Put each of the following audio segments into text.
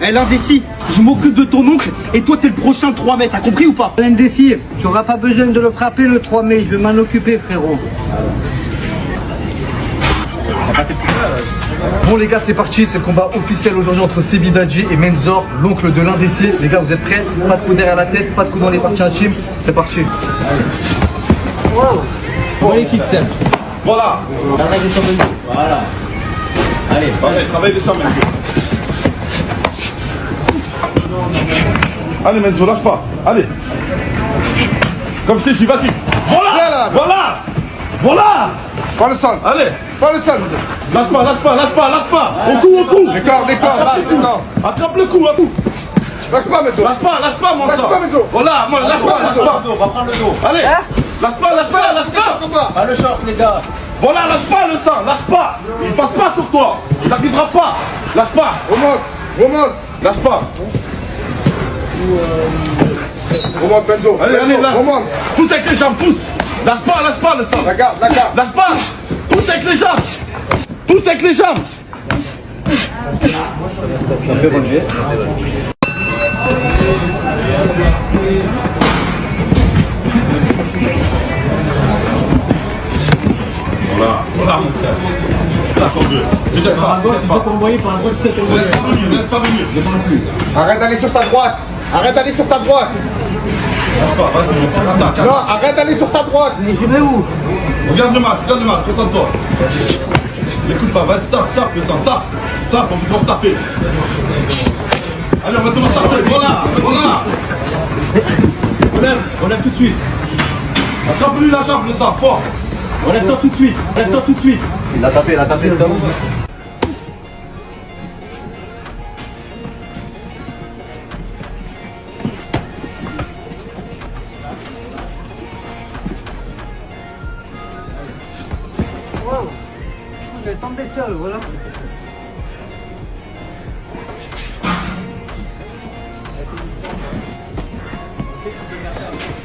Eh, l'indécis, je m'occupe de ton oncle et toi t'es le prochain 3 mai, t'as compris ou pas? L'indécis, tu n'auras pas besoin de le frapper le 3 mai, je vais m'en occuper, frérot. Bon les gars, c'est parti, c'est le combat officiel aujourd'hui entre Sebidadji et Menzor, l'oncle de l'indécis. Les gars, vous êtes prêts? Pas de coup derrière la tête, pas de coup dans les parties intimes, c'est parti. Voilà. Voilà. Allez, travaille des jambes. Allez, Menzo, lâche pas. Allez. Comme je t'ai dit, vas-y. Voilà. Voilà. Voilà. Pas le sang, Allez. pas le sang. Lâche pas. Au cou. D'accord, non. Attrape le cou, Lâche pas, Menzor. Lâche pas, mon Lâche sang. pas, Menzor. Voilà, moi, lâche pas. On va prendre le dos. Allez. Lâche pas. Pas le short, les gars. Voilà, lâche pas le sang, lâche pas. Il passe pas sur toi. Il n'arrivera pas. Lâche pas. Remonte. Lâche pas. Remonte, Benzo. Allez, là. Remonte. Pousse avec les jambes, pousse. Lâche pas le sang. La garde. Lâche pas. Pousse avec les jambes. Voilà mon frère. Ça, encore deux. Laisse pas venir. Arrête d'aller sur sa droite. Lâche pas, vas-y, attaque. Non, arrête d'aller sur sa droite. Mais je vais où? Regarde le match, concentre-toi. N'écoute pas, vas-y, tape le sang, tape, on peut taper. Allez, on va te taper, voilà. Relève tout de suite. Attrape-lui la jambe, le sang, fort. Relève-toi tout de suite. Il l'a tapé, c'est bon. Je vais tomber seul, voilà.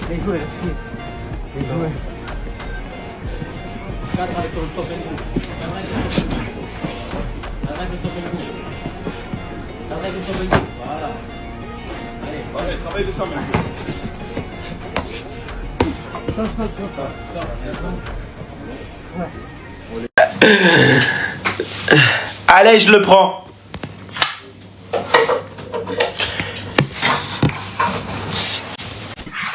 Bien joué, bien joué. Allez, travaille de ça même. Allez, je le prends.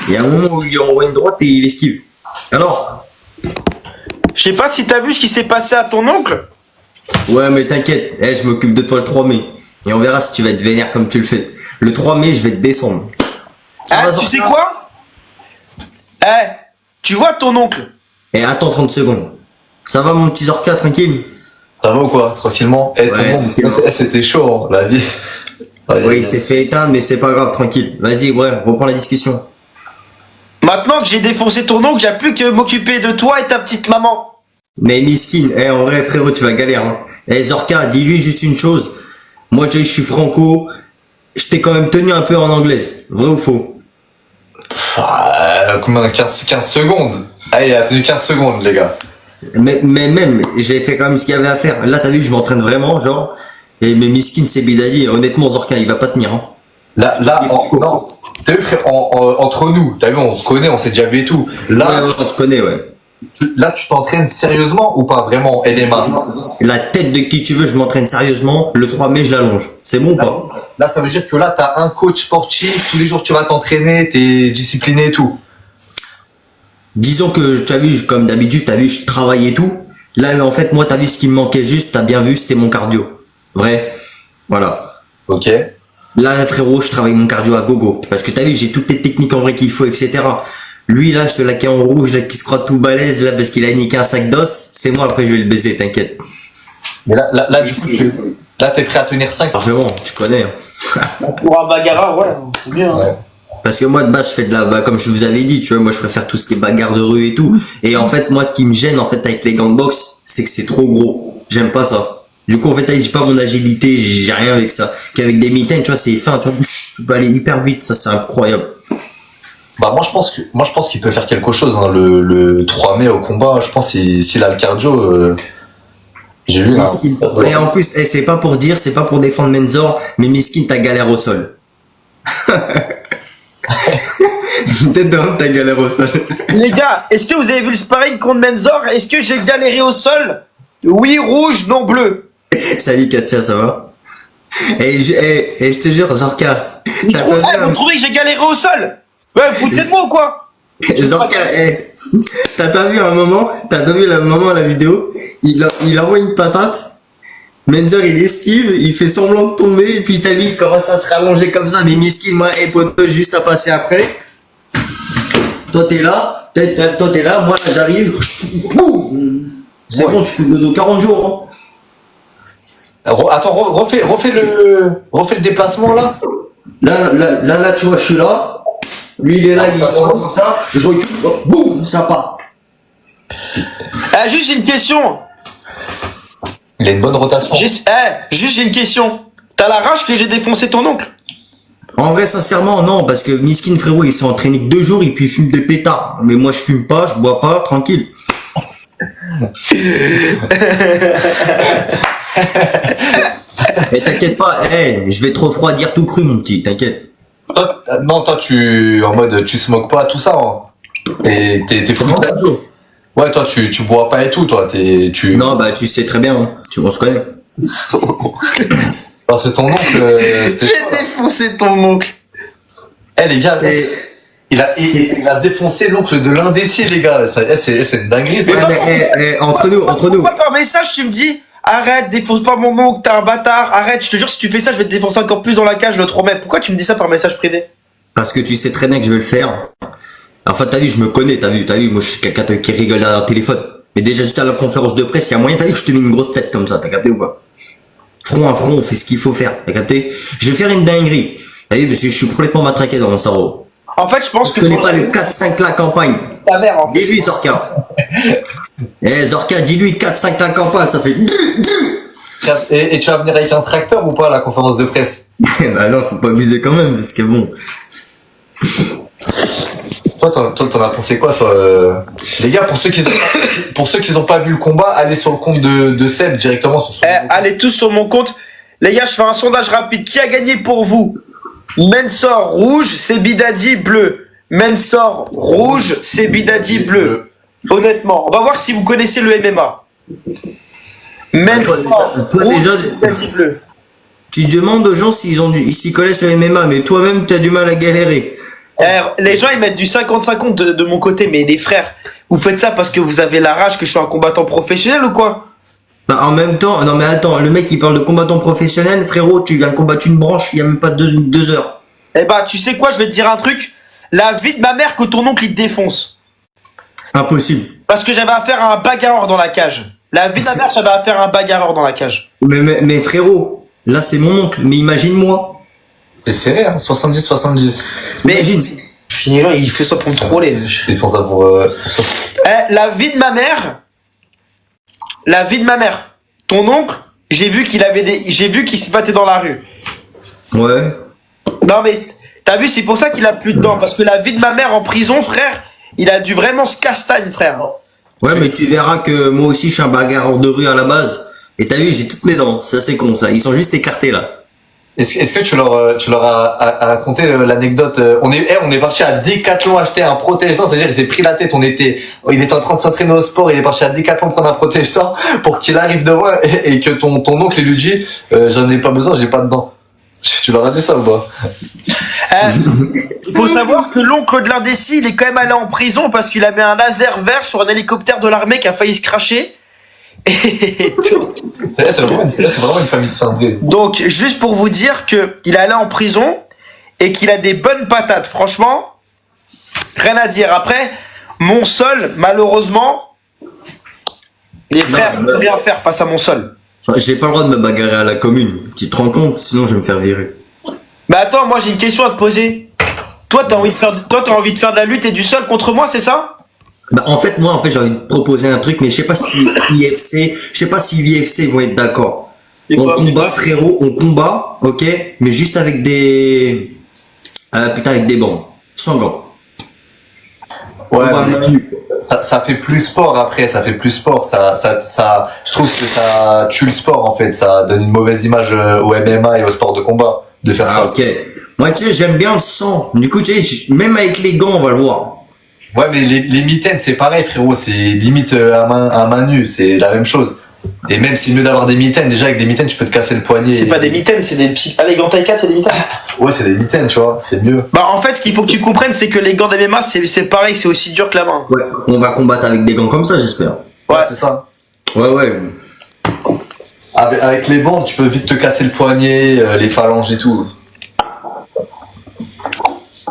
Il y a un moment où il lui envoie une droite et il esquive. Alors? Je sais pas si t'as vu ce qui s'est passé à ton oncle. Ouais, mais t'inquiète, je m'occupe de toi le 3 mai. Et on verra si tu vas être vénère comme tu le fais. Le 3 mai, je vais te descendre. Tu sais quoi? Tu vois ton oncle? Et attends 30 secondes. Ça va mon petit Zorka, tranquille? Ça va ou quoi? Tranquillement? Ton Ouais, nom, tranquillement. c'était chaud, hein, la vie. Ouais, il s'est fait éteindre, mais c'est pas grave, tranquille. Vas-y, ouais, reprends la discussion. Maintenant que j'ai défoncé ton oncle, j'ai plus que m'occuper de toi et ta petite maman. Mais miskin, en vrai, frérot, tu vas galérer, hein. Zorka, dis-lui juste une chose. Moi, tu sais, je suis franco. Je t'ai quand même tenu un peu en anglaise. Vrai ou faux? Combien? 15 secondes? Allez, il a tenu 15 secondes, les gars. Mais même, j'ai fait quand même ce qu'il y avait à faire. Là, t'as vu, je m'entraîne vraiment, genre. Et mais miskin, c'est Bidadi. Honnêtement, Zorka, il va pas tenir, hein. Là, non. T'as vu, frère, entre nous, t'as vu, on se connaît, on s'est déjà vu et tout. Là, Ouais, on se connaît, ouais. là, tu t'entraînes sérieusement ou pas vraiment, LMA? La tête de qui tu veux, je m'entraîne sérieusement. Le 3 mai, je l'allonge. C'est bon ou pas? Là, ça veut dire que là, t'as un coach sportif, tous les jours tu vas t'entraîner, t'es discipliné et tout. Disons que, tu as vu, comme d'habitude, t'as vu, je travaille et tout. Là, en fait, moi, t'as vu ce qui me manquait juste, t'as bien vu, c'était mon cardio. Vrai? Voilà. Ok. Là, frérot, je travaille mon cardio à gogo. Parce que t'as vu, j'ai toutes les techniques en vrai qu'il faut, etc. Lui, là, celui-là qui est en rouge, là, qui se croit tout balèze, là, parce qu'il a niqué un sac d'os, c'est moi, après, je vais le baiser, t'inquiète. Mais là, du coup, là, t'es prêt à tenir 5. Largement, tu connais, hein. Pour un bagarreur, ouais, c'est bien. Ouais. Parce que moi, de base, je fais de la, comme je vous avais dit, tu vois, moi, je préfère tout ce qui est bagarre de rue et tout. Et en fait, moi, ce qui me gêne, en fait, avec les gants de boxe, c'est que c'est trop gros. J'aime pas ça. Du coup, en fait, j'ai pas mon agilité, j'ai rien avec ça. Qu'avec des mitaines, tu vois, c'est fin, tu vois, tu peux aller hyper vite, ça, c'est incroyable. Bah, moi, je pense qu'il peut faire quelque chose, hein, le 3 mai au combat. Je pense s'il a le cardio, J'ai vu là. Miskin. Et en plus, c'est pas pour dire, c'est pas pour défendre Menzor, mais Miskin, t'as galère au sol. Tête de homme, t'as galère au sol. Les gars, est-ce que vous avez vu le sparring contre Menzor? Est-ce que j'ai galéré au sol? Oui, rouge, non, bleu. Salut Katia, ça va? Je te jure, Zorka. Vous trouvez que j'ai galéré au sol? Ouais, foutez de moi ou quoi? Zorka, t'as pas vu un moment, la vidéo, il envoie une patate, Menzor il esquive, il fait semblant de tomber, et puis t'as lui, il commence à se rallonger comme ça, mais miskin, moi, poteau, juste à passer après. Toi t'es là, moi là j'arrive, c'est bon, tu fais dodo 40 jours, hein. Attends, refais le déplacement là. Là, tu vois, je suis là. Lui, il est là, il est comme ça. Je recule, boum, ça part. Juste, j'ai une question. Il a une bonne rotation. Juste, j'ai une question. T'as la rage que j'ai défoncé ton oncle? En vrai, sincèrement, non, parce que Miskin, frérot, ils sont entraînés que 2 jours et puis ils fument des pétards. Mais moi, je fume pas, je bois pas, tranquille. Mais t'inquiète pas, je vais te refroidir tout cru, mon petit, t'inquiète. Toi, tu se moques pas tout ça. Hein. Et t'es fou. Ouais, toi, tu bois pas et tout, toi. Non, bah, tu sais très bien, hein. On se connaît. Alors, c'est ton oncle. J'ai défoncé ton oncle. Les gars, il a défoncé l'oncle de l'indécis, les gars. C'est une dinguerie, ça. Entre nous. Pourquoi par message, tu me dis arrête, défonce pas mon oncle, t'es un bâtard, arrête, je te jure, si tu fais ça, je vais te défoncer encore plus dans la cage, je te promets. Pourquoi tu me dis ça par message privé? Parce que tu sais très bien que je vais le faire. Enfin, t'as vu, je me connais, t'as vu, moi je suis quelqu'un qui rigole derrière le téléphone. Mais déjà, juste à la conférence de presse, il y a moyen, t'as vu que je te mets une grosse tête comme ça, t'as capté ou pas? Front à front, on fait ce qu'il faut faire, t'as capté? Je vais faire une dinguerie. T'as vu, parce que je suis complètement matraqué dans mon cerveau. En fait, je pense que... Je connais pas le 4-5 la campagne. Ta mère, en fait. Dis-lui, Zorka. Zorka, dis-lui 4-5 la campagne, ça fait... Et tu vas venir avec un tracteur ou pas à la conférence de presse? Bah non, faut pas abuser quand même, parce que bon... Toi, t'en as pensé quoi, toi Les gars, pour ceux qui ont pas vu le combat, allez sur le compte de Seb directement sur son compte. Allez tous sur mon compte. Les gars, je fais un sondage rapide. Qui a gagné pour vous? Mensor rouge, Sebidadi bleu. Mensor rouge, Sebidadi bleu. Honnêtement, on va voir si vous connaissez le MMA. Mensor rouge, Sebidadi bleu. Tu demandes aux gens s'ils s'y connaissent le MMA, mais toi-même, t'as du mal à galérer. Les gens ils mettent du 50-50 de mon côté, mais les frères, vous faites ça parce que vous avez la rage que je suis un combattant professionnel ou quoi? Bah, en même temps, non mais attends, le mec il parle de combattant professionnel, frérot, tu viens de combattre une branche, il y a même pas 2 heures. Eh bah tu sais quoi, je vais te dire un truc, la vie de ma mère que ton oncle il te défonce. Impossible. Parce que j'avais affaire à un bagarreur dans la cage. La vie de ma mère, j'avais affaire à un bagarreur dans la cage. Mais frérot, là c'est mon oncle, mais imagine-moi. C'est serré, hein, 70-70. Mais imagine. il fait ça pour me troller. Ils font ça pour... La vie de ma mère, ton oncle, j'ai vu qu'il se battait dans la rue. Ouais. Non mais, t'as vu, c'est pour ça qu'il a plus de dents, parce que la vie de ma mère en prison, frère, il a dû vraiment se castagne, frère. Ouais, mais tu verras que moi aussi je suis un bagarreur de rue à la base. Et t'as vu, j'ai toutes mes dents, ça c'est con ça, ils sont juste écartés là. Est-ce que tu leur as raconté l'anecdote? On est parti à Decathlon acheter un protège-dents, c'est-à-dire il s'est pris la tête, il était en train de s'entraîner au sport, il est parti à Decathlon prendre un protège-dents pour qu'il arrive devant et que ton oncle lui dit j'en ai pas besoin, j'ai pas de dents. Tu leur as dit ça ou pas? Il faut savoir que l'oncle de l'indécis, il est quand même allé en prison parce qu'il a mis un laser vert sur un hélicoptère de l'armée qui a failli se cracher. C'est vraiment une famille cendrée. Donc, juste pour vous dire qu'il est allé en prison et qu'il a des bonnes patates. Franchement, rien à dire. Après, mon sol, malheureusement, les frères ne peuvent rien faire face à mon sol. J'ai pas le droit de me bagarrer à la commune. Tu te rends compte? Sinon je vais me faire virer. Bah attends, moi j'ai une question à te poser. Toi, t'as envie de faire de la lutte et du sol contre moi, c'est ça? Bah, en fait, j'ai envie de proposer un truc, mais je sais pas si l'IFC vont être d'accord. On combat, frérot, ok, mais juste avec avec des bandes, sans gants. Ouais. ça fait plus sport après, ça fait plus sport. Je trouve que ça tue le sport en fait. Ça donne une mauvaise image au MMA et au sport de combat de faire ça. Ok. Moi, tu sais, j'aime bien le sang. Du coup, tu sais, même avec les gants, on va le voir. Ouais, mais les mitaines, c'est pareil, frérot. C'est limite à main nue. C'est la même chose. Et même si mieux d'avoir des mitaines, déjà avec des mitaines, tu peux te casser le poignet. C'est pas des mitaines, c'est des petits. Ah, les gants taille 4, c'est des mitaines. Ouais, c'est des mitaines, tu vois. C'est mieux. Bah, en fait, ce qu'il faut que tu comprennes, c'est que les gants d'MMA, c'est pareil, c'est aussi dur que la main. Ouais. On va combattre avec des gants comme ça, j'espère. Ouais, c'est ça. Ouais. Avec les bandes, tu peux vite te casser le poignet, les phalanges et tout.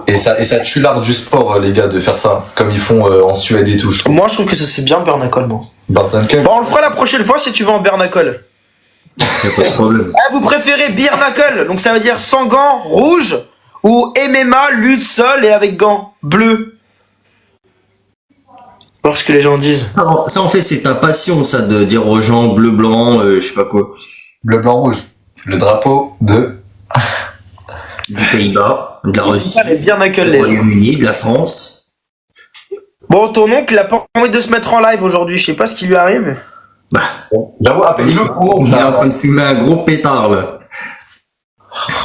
Et ça tue l'art du sport, les gars, de faire ça. Comme ils font en Suède et tout. Moi, je trouve que ça c'est bien, Bernacle, moi. Barnacle. Bon, on le fera la prochaine fois si tu vas en Bernacle. Y'a pas de problème. Ah, vous préférez Bernacle, donc ça veut dire sans gants, rouge, ou MMA, lutte sol et avec gants, bleu. Voir ce que les gens disent. Ça, en fait, c'est ta passion, ça, de dire aux gens bleu, blanc, je sais pas quoi. Bleu, blanc, rouge. Le drapeau de... Du Pays-Bas, de la Russie, Les Bernacle, du les gens. Royaume-Uni, de la France. Bon, ton oncle, il a pas envie de se mettre en live aujourd'hui, je sais pas ce qui lui arrive. J'avoue, appelle-le comment Il est en train de fumer un gros pétard, là.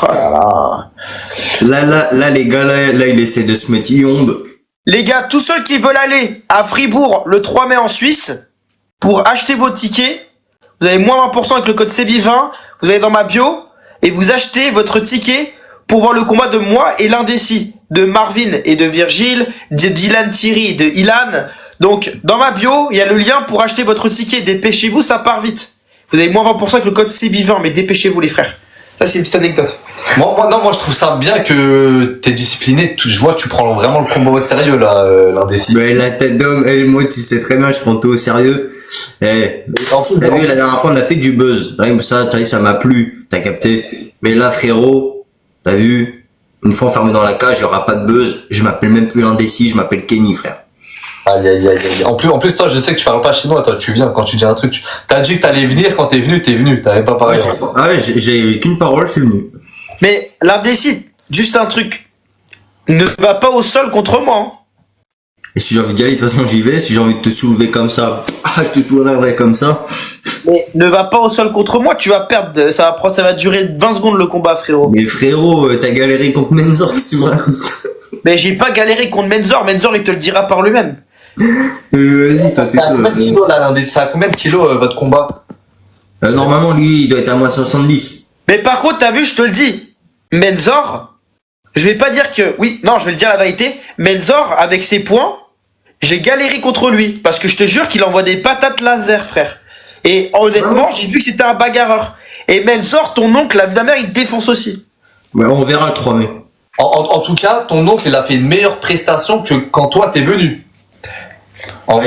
Oh là là. Là, les gars, là, il essaie de se mettre yombe. Les gars, tous ceux qui veulent aller à Fribourg le 3 mai en Suisse, pour acheter vos tickets, vous avez moins 20% avec le code CB20, vous allez dans ma bio, et vous achetez votre ticket pour voir le combat de moi et l'indécis, de Marvin et de Virgile, de Dylan Thierry et de Ilan. Donc, dans ma bio, il y a le lien pour acheter votre ticket. Dépêchez-vous, ça part vite. Vous avez moins 20% avec le code CB20, mais dépêchez-vous les frères. Ça, c'est une petite anecdote. Moi, je trouve ça bien que t'es discipliné. Je vois que tu prends vraiment le combat au sérieux, là, l'indécis. Ouais, la tête d'homme, moi, tu sais très bien, je prends tout au sérieux. En plus, T'as vu, la dernière fois, on a fait du buzz. Ça m'a plu, t'as capté. Mais là, frérot, t'as vu, une fois enfermé dans la cage, il y aura pas de buzz. Je m'appelle même plus l'indécis, je m'appelle Kenny, frère. Aïe. En plus, toi, je sais que tu parles pas chinois, toi, tu viens quand tu dis un truc. T'as dit que t'allais venir, quand t'es venu, t'avais pas parlé. Ah ouais, j'ai qu'une parole, je suis venu. Mais l'indécis, juste un truc. Ne va pas au sol contre moi. Hein. Et si j'ai envie d'y aller, de toute façon, j'y vais. Si j'ai envie de te soulever comme ça, je te soulèverai comme ça. Mais ne va pas au sol contre moi, tu vas perdre. Ça va durer 20 secondes le combat, frérot. Mais frérot, t'as galéré contre Menzor, qu'est-ce que tu me racontes? Mais j'ai pas galéré contre Menzor. Menzor, il te le dira par lui-même. Vas-y, t'as T'as combien de kilos, là, l'indécis? Ça a combien de kilos, votre combat? Normalement, lui, il doit être à moins de 70. Mais par contre, t'as vu, je te le dis. Menzor, je vais pas dire que... Oui, non, je vais le dire la vérité. Menzor, avec ses points, j'ai galéré contre lui. Parce que je te jure qu'il envoie des patates laser, frère. Et honnêtement, j'ai vu que c'était un bagarreur. Et Menzor, ton oncle, la vie de la mère, il te défonce aussi. Ouais, on verra le 3 mai. En tout cas, ton oncle, il a fait une meilleure prestation que quand toi, t'es venu. Moi,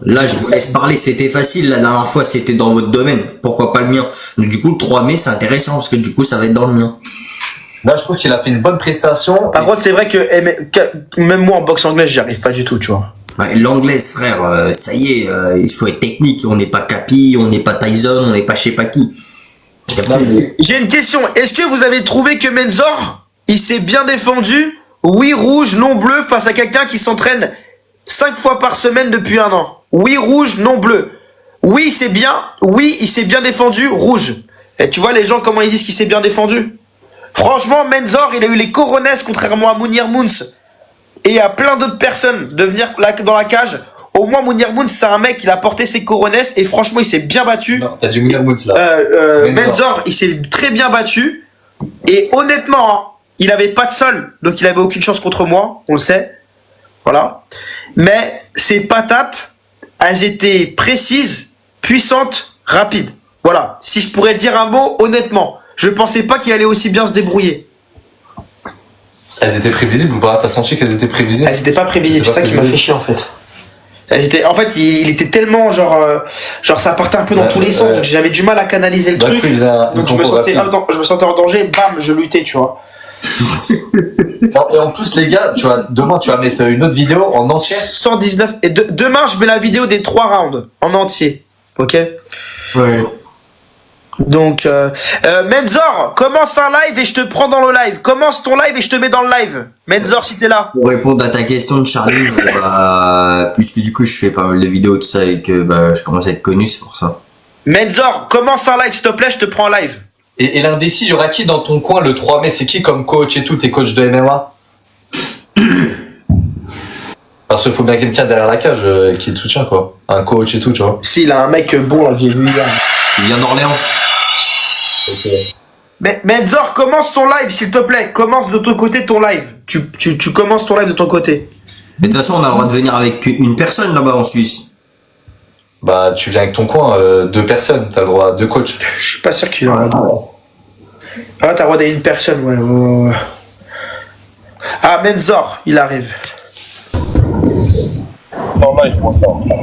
là, je vous laisse parler, c'était facile. La dernière fois, c'était dans votre domaine. Pourquoi pas le mien? Donc, du coup, le 3 mai, c'est intéressant parce que du coup, ça va être dans le mien. Là, je trouve qu'il a fait une bonne prestation. Par contre, c'est vrai que même moi, en boxe anglaise, j'y arrive pas du tout, tu vois. Ouais, l'anglaise, frère, ça y est, il faut être technique. On n'est pas Capi, on n'est pas Tyson, on n'est pas je sais pas qui. J'ai une question. Est-ce que vous avez trouvé que Menzor, il s'est bien défendu? Oui, rouge, non bleu, face à quelqu'un qui s'entraîne 5 fois par semaine depuis 1 an. Oui, rouge, non bleu. Oui, c'est bien. Oui, il s'est bien défendu, rouge. Et tu vois les gens comment ils disent qu'il s'est bien défendu? Franchement, Menzor, il a eu les coronets contrairement à Mounir Mouns et à plein d'autres personnes de venir dans la cage. Au moins, Mounir Mouns, c'est un mec, il a porté ses coronets et franchement, il s'est bien battu. Non, t'as dit Mounir Mouns là. Menzor, il s'est très bien battu. Et honnêtement, hein, il avait pas de sol, donc il avait aucune chance contre moi, on le sait. Voilà. Mais ses patates, elles étaient précises, puissantes, rapides. Voilà. Si je pourrais dire un mot, honnêtement, je pensais pas qu'il allait aussi bien se débrouiller. Elles étaient prévisibles ou pas? T'as senti qu'elles étaient prévisibles? Elles étaient pas prévisibles, c'est ça qui m'a fait chier en fait. Elles étaient, en fait, il était tellement genre ça partait un peu dans tous les sens, donc j'avais du mal à canaliser le truc. Donc je me sentais en danger, bam, je luttais, tu vois. Et en plus, les gars, demain tu vas mettre une autre vidéo en entier. 119. Et demain, je mets la vidéo des 3 rounds en entier. Ok? Ouais. Donc, Menzor, commence un live et je te prends dans le live. Commence ton live et je te mets dans le live. Menzor, si t'es là. Pour répondre à ta question de Charlie, puisque du coup je fais pas mal de vidéos tout ça et que je commence à être connu, c'est pour ça. Menzor, commence un live s'il te plaît, je te prends en live. Et l'indécis, il y aura qui dans ton coin le 3 mai? C'est qui comme coach et tout? T'es coach de MMA? Parce qu'il faut bien quelqu'un derrière la cage qui te soutient, quoi. Un coach et tout, tu vois. Si, il a un mec bon, là, j'ai vu hier. Il vient d'Orléans. Mais Menzor, commence ton live s'il te plaît. Commence de ton côté ton live. Tu commences ton live de ton côté. Mais de toute façon, on a le droit de venir avec une personne là-bas en Suisse. Bah, tu viens avec ton coin, 2 personnes, t'as le droit à 2 coachs. Je suis pas sûr qu'il aura le droit. Ah, t'as le droit d'être une personne, ouais. Ah, Menzor, il arrive.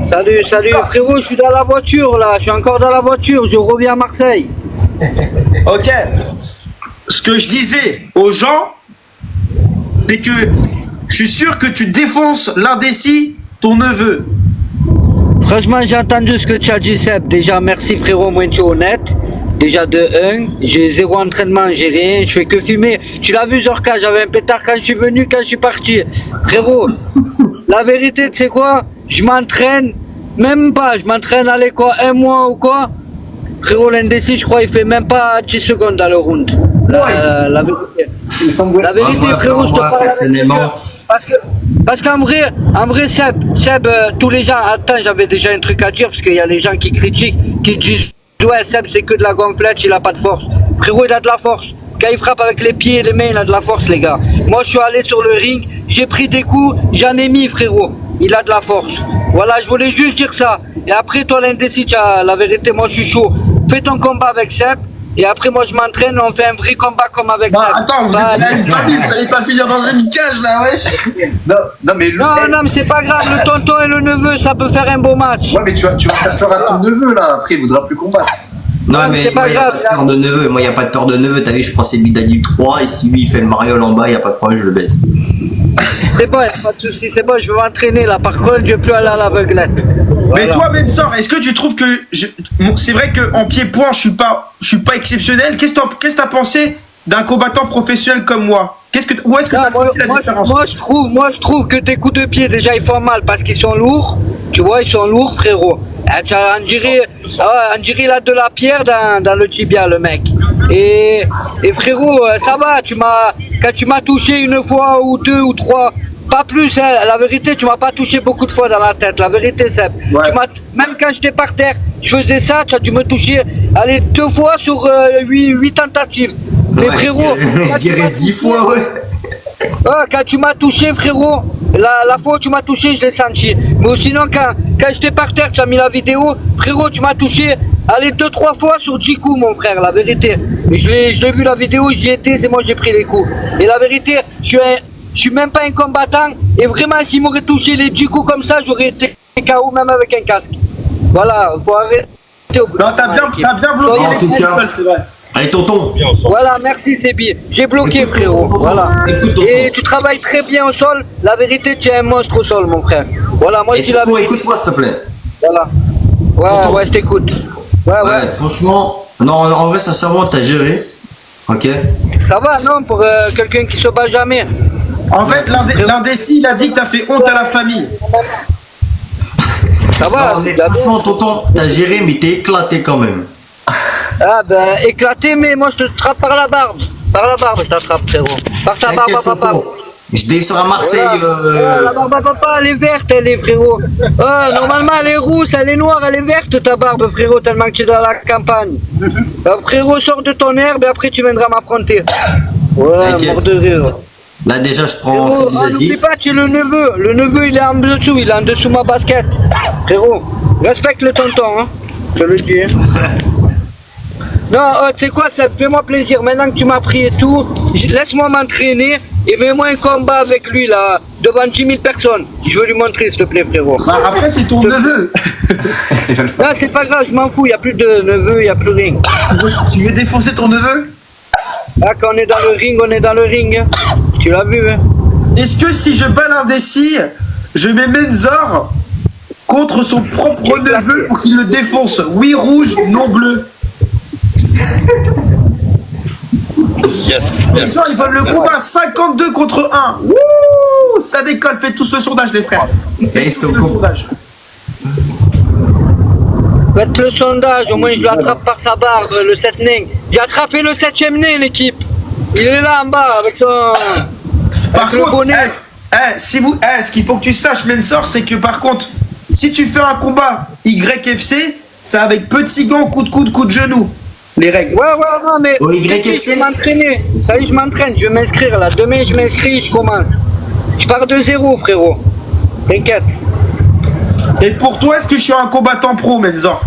Salut frérot, je suis dans la voiture là, je suis encore dans la voiture, je reviens à Marseille. Ok. Ce que je disais aux gens, c'est que je suis sûr que tu défonces l'indécis, ton neveu. Franchement, j'ai entendu ce que tu as dit, Seb. Déjà, merci frérot, moi tu es honnête. Déjà de 1, j'ai 0 entraînement, j'ai rien, je fais que fumer. Tu l'as vu Zorka, j'avais un pétard quand je suis venu, quand je suis parti. Frérot, la vérité, tu sais quoi? Je m'entraîne, même pas, je m'entraîne, allez quoi, 1 mois ou quoi? Frérot, l'indécis, je crois, il fait même pas 10 secondes dans le round. La vérité. La vérité, frérot, je te parle personnellement. Parce qu'en vrai, Seb, tous les gens, attends, j'avais déjà un truc à dire, parce qu'il y a les gens qui critiquent, qui disent ouais, Seb, c'est que de la gonflette, il a pas de force. Frérot, il a de la force. Quand il frappe avec les pieds et les mains, il a de la force, les gars. Moi, je suis allé sur le ring, j'ai pris des coups, j'en ai mis, frérot. Il a de la force. Voilà, je voulais juste dire ça. Et après, toi, l'indécis, la vérité, moi, je suis chaud. Fais ton combat avec Seb. Et après, moi, je m'entraîne, on fait un vrai combat comme avec Seb. Attends, vous êtes une famille, vous allez pas finir dans une cage, là, wesh. Non, mais non, mais c'est pas grave, le tonton et le neveu, ça peut faire un beau match. Ouais, mais tu vas faire peur à ton neveu, là. Après, il voudra plus combattre. Non, mais c'est pas moi, y a grave, pas de peur de neveu. Moi, y a pas de peur de neveu. T'as vu, je prends ses bidadis 3 et si lui, il fait le mariole en bas, y a pas de problème, je le baisse. C'est bon, pas de soucis, c'est bon, je vais m'entraîner là. Par contre, je vais plus aller à l'aveuglette. Mais toi, Menzor, est-ce que tu trouves que c'est vrai qu'en pied-point, je suis pas exceptionnel. Qu'est-ce que t'as pensé d'un combattant professionnel comme moi? Où est-ce que t'as senti la différence? Moi, je trouve que tes coups de pied, déjà, ils font mal parce qu'ils sont lourds. Tu vois, ils sont lourds, frérot. On dirait il a de la pierre dans le tibia, le mec. Et frérot, ça va, quand tu m'as touché une fois ou 2 ou 3, pas plus, hein, la vérité, tu m'as pas touché beaucoup de fois dans la tête, la vérité, Seb. Ouais. Même quand j'étais par terre, je faisais ça, tu as dû me toucher, allez, 2 fois sur 8 tentatives. Mais frérot, je dirais 10 fois, ouais. Quand tu m'as touché, frérot, la fois où tu m'as touché, je l'ai senti. Mais sinon, quand j'étais par terre, tu as mis la vidéo, frérot, tu m'as touché, allez, 2-3 fois sur 10 coups, mon frère, la vérité. Mais je l'ai vu la vidéo, j'y étais, c'est moi j'ai pris les coups. Et la vérité, je suis même pas un combattant. Et vraiment, s'il m'aurait touché les 10 coups comme ça, j'aurais été KO même avec un casque. Voilà, faut arrêter. Non, t'as bien bloqué En tout cas, allez, tonton. Voilà, merci Sébi. J'ai bloqué, Écoute, frérot. tonton. Voilà. Écoute, tonton. Et tu travailles très bien au sol. La vérité, tu es un monstre au sol, mon frère. Voilà, moi je Et dis la tonton, vérité. écoute-moi, s'il te plaît. Voilà. Tonton. Ouais, je t'écoute. Ouais. Franchement, non, en vrai, sincèrement, t'as géré. Ok. Ça va, non, pour quelqu'un qui se bat jamais. En fait, l'indécis, il a dit que t'as fait honte à la famille. Ça va, Non, mais c'est la franchement, tonton, t'as géré, mais t'es éclaté quand même. Ah ben, éclaté, mais moi je te trappe par la barbe. Par la barbe, je t'attrape, frérot. Par ta barbe, T'inquiète, papa. tonton. Je descends à Marseille. La barbe à papa, elle est verte, elle est, frérot. Normalement, elle est rousse, elle est noire, elle est verte, ta barbe, frérot, tellement que tu es dans la campagne. Frérot, sors de ton herbe et après tu viendras m'affronter. Ouais, T'inquiète. mort de rire. Là, déjà, je prends Frérot, celui n'oublie d'Asie. pas, tu es le neveu. Le neveu, il est en dessous, il est en dessous ma basket. Frérot, respecte le tonton, hein. Je te le dis. Hein. Non, tu sais quoi, ça fais-moi plaisir. Maintenant que tu m'as pris et tout, laisse-moi m'entraîner et mets-moi un combat avec lui, là, devant 10 000 personnes. Je veux lui montrer, s'il te plaît, frérot. Bah, après, c'est ton neveu. Non, c'est pas grave, je m'en fous, il n'y a plus de neveu, il n'y a plus rien. Tu veux défoncer ton neveu? Là, quand on est dans le ring, on est dans le ring. Hein. Tu l'as vu, hein. Est-ce que si je bats l'indécis, je mets Menzor contre son propre neveu pour qu'il le défonce? Oui, rouge, non bleu. Les gens, ils veulent le combat 52 contre 1. Wouh, ça décolle. Faites tous le sondage, les frères. Et ils sont Le cons. sondage. Faites le sondage, au moins je l'attrape par sa barbe, le 7 nain. J'ai attrapé le 7ème nain, l'équipe. Il est là en bas avec son. Par avec le contre, bonnet. ce qu'il faut que tu saches, Mensor, c'est que par contre, si tu fais un combat YFC, c'est avec petit gant, coup de coude, coup de genou. Les règles. Ouais, non, mais. Au je YFC? vais m'entraîner. Ça y est, je m'entraîne, je vais m'inscrire là. Demain, je m'inscris, je commence. Je pars de 0, frérot. T'inquiète. Et pour toi, est-ce que je suis un combattant pro, Mensor?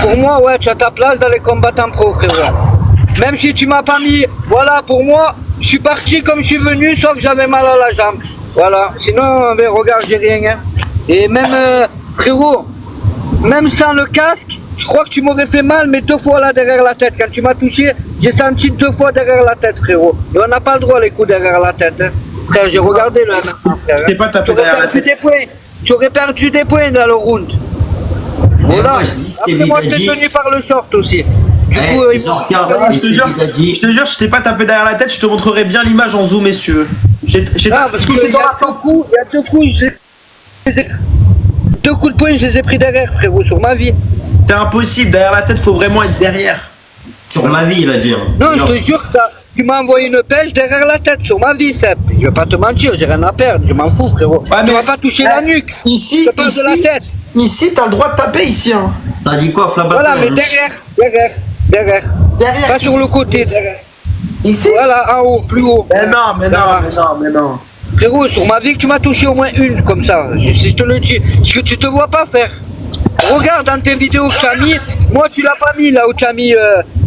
Pour moi, ouais, tu as ta place dans les combattants pro, frérot. Même si tu m'as pas mis. Voilà, pour moi, je suis parti comme je suis venu, sauf que j'avais mal à la jambe. Voilà. Sinon, ben, regarde, j'ai rien. Hein. Et même, frérot, même sans le casque, je crois que tu m'aurais fait mal, mais 2 fois là derrière la tête. Quand tu m'as touché, j'ai senti 2 fois derrière la tête, frérot. Et on n'a pas le droit les coups derrière la tête. Hein. Frère, j'ai regardé le MMA, frère. Je t'ai pas tapé derrière la tête. Tu aurais perdu des points dans le round. Voilà. moi, je dis, c'est Après, moi, je suis Bidadi. tenu par le short aussi. Du coup, Eh, Zorka, et Je te c'est jure, Bidadi. je t'ai pas tapé derrière la tête, je te montrerai bien l'image en zoom, si tu veux. J'ai Ah, parce touché qu'il y dans la a 2 tempe. coups, il y a 2 coups, je les ai- 2 coups de poing, je les ai pris derrière, frérot, sur ma vie. C'est impossible, derrière la tête, faut vraiment être derrière. Sur ma vie, il a dit. Hein. Non, je te jure, tu m'as envoyé une pêche derrière la tête, sur ma vie, Seb. Je vais pas te mentir, j'ai rien à perdre, je m'en fous, frérot. Ouais, Tu mais- m'as pas touché la nuque. Ici, Je te parle de la tête. ici, t'as le droit de taper ici, hein. T'as dit quoi, Flabba? Voilà, mais derrière. Derrière. Pas sur le côté, derrière. Ici. Voilà, en haut, plus haut. Mais non. Frérot, sur ma vie que tu m'as touché au moins une comme ça, je te le dis, ce que tu te vois pas faire. Regarde dans tes vidéos que tu as mis, moi tu l'as pas mis là où tu as mis,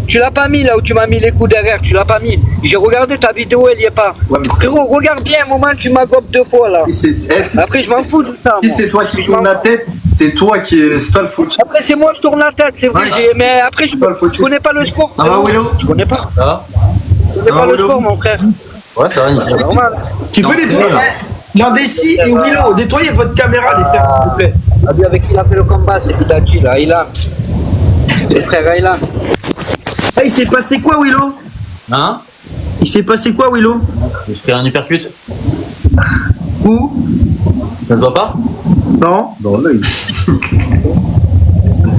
tu l'as pas mis là où tu m'as mis les coups derrière, tu l'as pas mis. J'ai regardé ta vidéo, elle y est pas. Ouais, mais c'est- Frérot, regarde bien, un moment tu m'agobes 2 fois là. Après je m'en fous de ça. Si moi. c'est toi qui Je m'en tourne la fous. tête, c'est toi le foutu. Après c'est moi je tourne la tête, c'est vrai, Ouais. mais après je connais pas le sport. Ça va, frérot. Willow? Je connais pas. Ça Je connais Ça va, pas le Willow? sport mon frère. Ouais, ça va, nickel. C'est normal. Tu peux Non, nettoyer. frère. L'Indécis et Willow, nettoyez votre caméra, les frères, s'il vous plaît. Ah, lui, avec qui il a fait le combat, c'est Bidadi là, Aylan. Le frère Aylan. Ah, il s'est passé quoi, Willow? Hein? Il s'est passé quoi, Willow? C'était un uppercut. Où? Ça se voit pas? Non. Dans l'œil.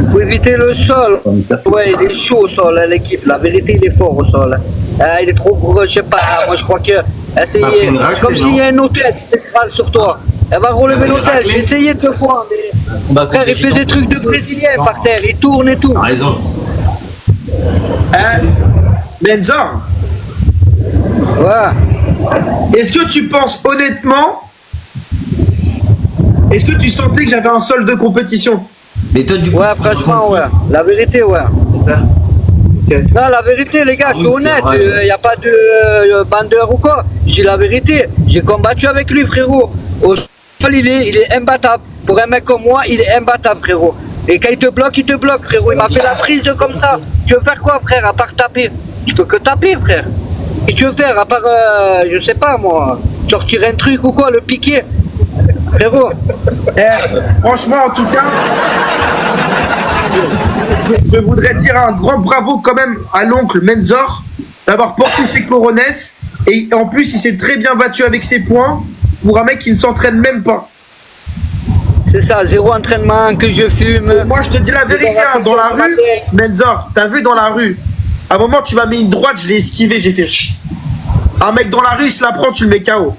Il faut éviter le sol. Ouais, il est chaud au sol, hein, l'équipe. La vérité, il est fort au sol. Ah, il est trop gros, je sais pas. Moi, je crois que. T'as pris une raclée, Comme s'il y a un hôtel qui s'écrase sur toi. Elle va relever pris une l'hôtel. raclée. J'ai essayé 2 fois. Mais... Combat Frère, il fait des trucs de brésilien par terre. Il tourne et tout. T'as raison. Menzor, Ouais. est-ce que tu penses honnêtement? Est-ce que tu sentais que j'avais un sol de compétition? Mais toi, du coup, Ouais, tu prends franchement, contre ouais. qui? La vérité, ouais. Ok. Non, la vérité, les gars, je suis Oui, c'est honnête. vrai. Il n'y a pas de bandeur ou quoi. Je dis la vérité. J'ai combattu avec lui, frérot. Au sol, il est imbattable. Pour un mec comme moi, il est imbattable, frérot. Et quand il te bloque, frérot. Il m'a fait la prise de comme ça. Tu veux faire quoi, frère, à part taper? Tu peux que taper, frère. Et tu veux faire, à part, je sais pas, moi, sortir un truc ou quoi, le piquer? Frérot. Franchement, en tout cas, je voudrais dire un grand bravo quand même à l'oncle Menzor d'avoir porté ses coronesses et en plus il s'est très bien battu avec ses poings pour un mec qui ne s'entraîne même pas. C'est ça, 0 entraînement, que je fume. Et moi je te dis la vérité, hein, dans la rue, Menzor, t'as vu dans la rue, à un moment tu m'as mis une droite, je l'ai esquivé, j'ai fait chut. Un mec dans la rue il se la prend, tu le mets KO.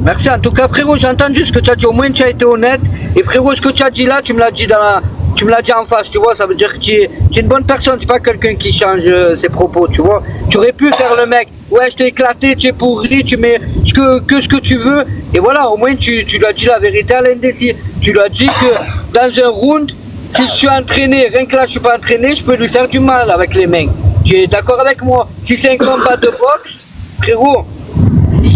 Merci, en tout cas, frérot, j'ai entendu ce que tu as dit. Au moins, tu as été honnête. Et frérot, ce que tu as dit là, tu me l'as dit tu me l'as dit en face, tu vois. Ça veut dire que tu es une bonne personne. Tu n'es pas quelqu'un qui change ses propos, tu vois. Tu aurais pu faire le mec. Ouais, je t'ai éclaté, tu es pourri, tu mets ce que tu veux. Et voilà, au moins, tu lui as dit la vérité à l'indécis. Tu lui as dit que dans un round, si je suis entraîné, rien que là, je suis pas entraîné, je peux lui faire du mal avec les mains. Tu es d'accord avec moi? Si c'est un combat de boxe, frérot,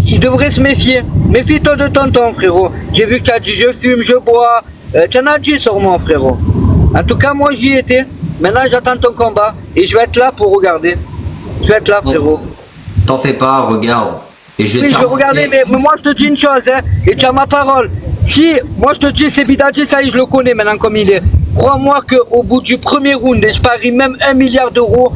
il devrait se méfier. Méfie-toi de tonton, frérot. J'ai vu que tu as dit je fume, je bois. Tu en as dit sur moi, frérot. En tout cas, moi j'y étais. Maintenant, j'attends ton combat et je vais être là pour regarder. Je vais être là, frérot. T'en fais pas, regarde. Et je vais Oui, te je faire vais regarder, montrer. mais moi je te dis une chose, hein, et tu as ma parole. Si, moi je te dis, c'est Bidadi, ça y est, je le connais maintenant comme il est. Crois-moi qu'au bout du premier round, et je parie même 1 milliard d'euros,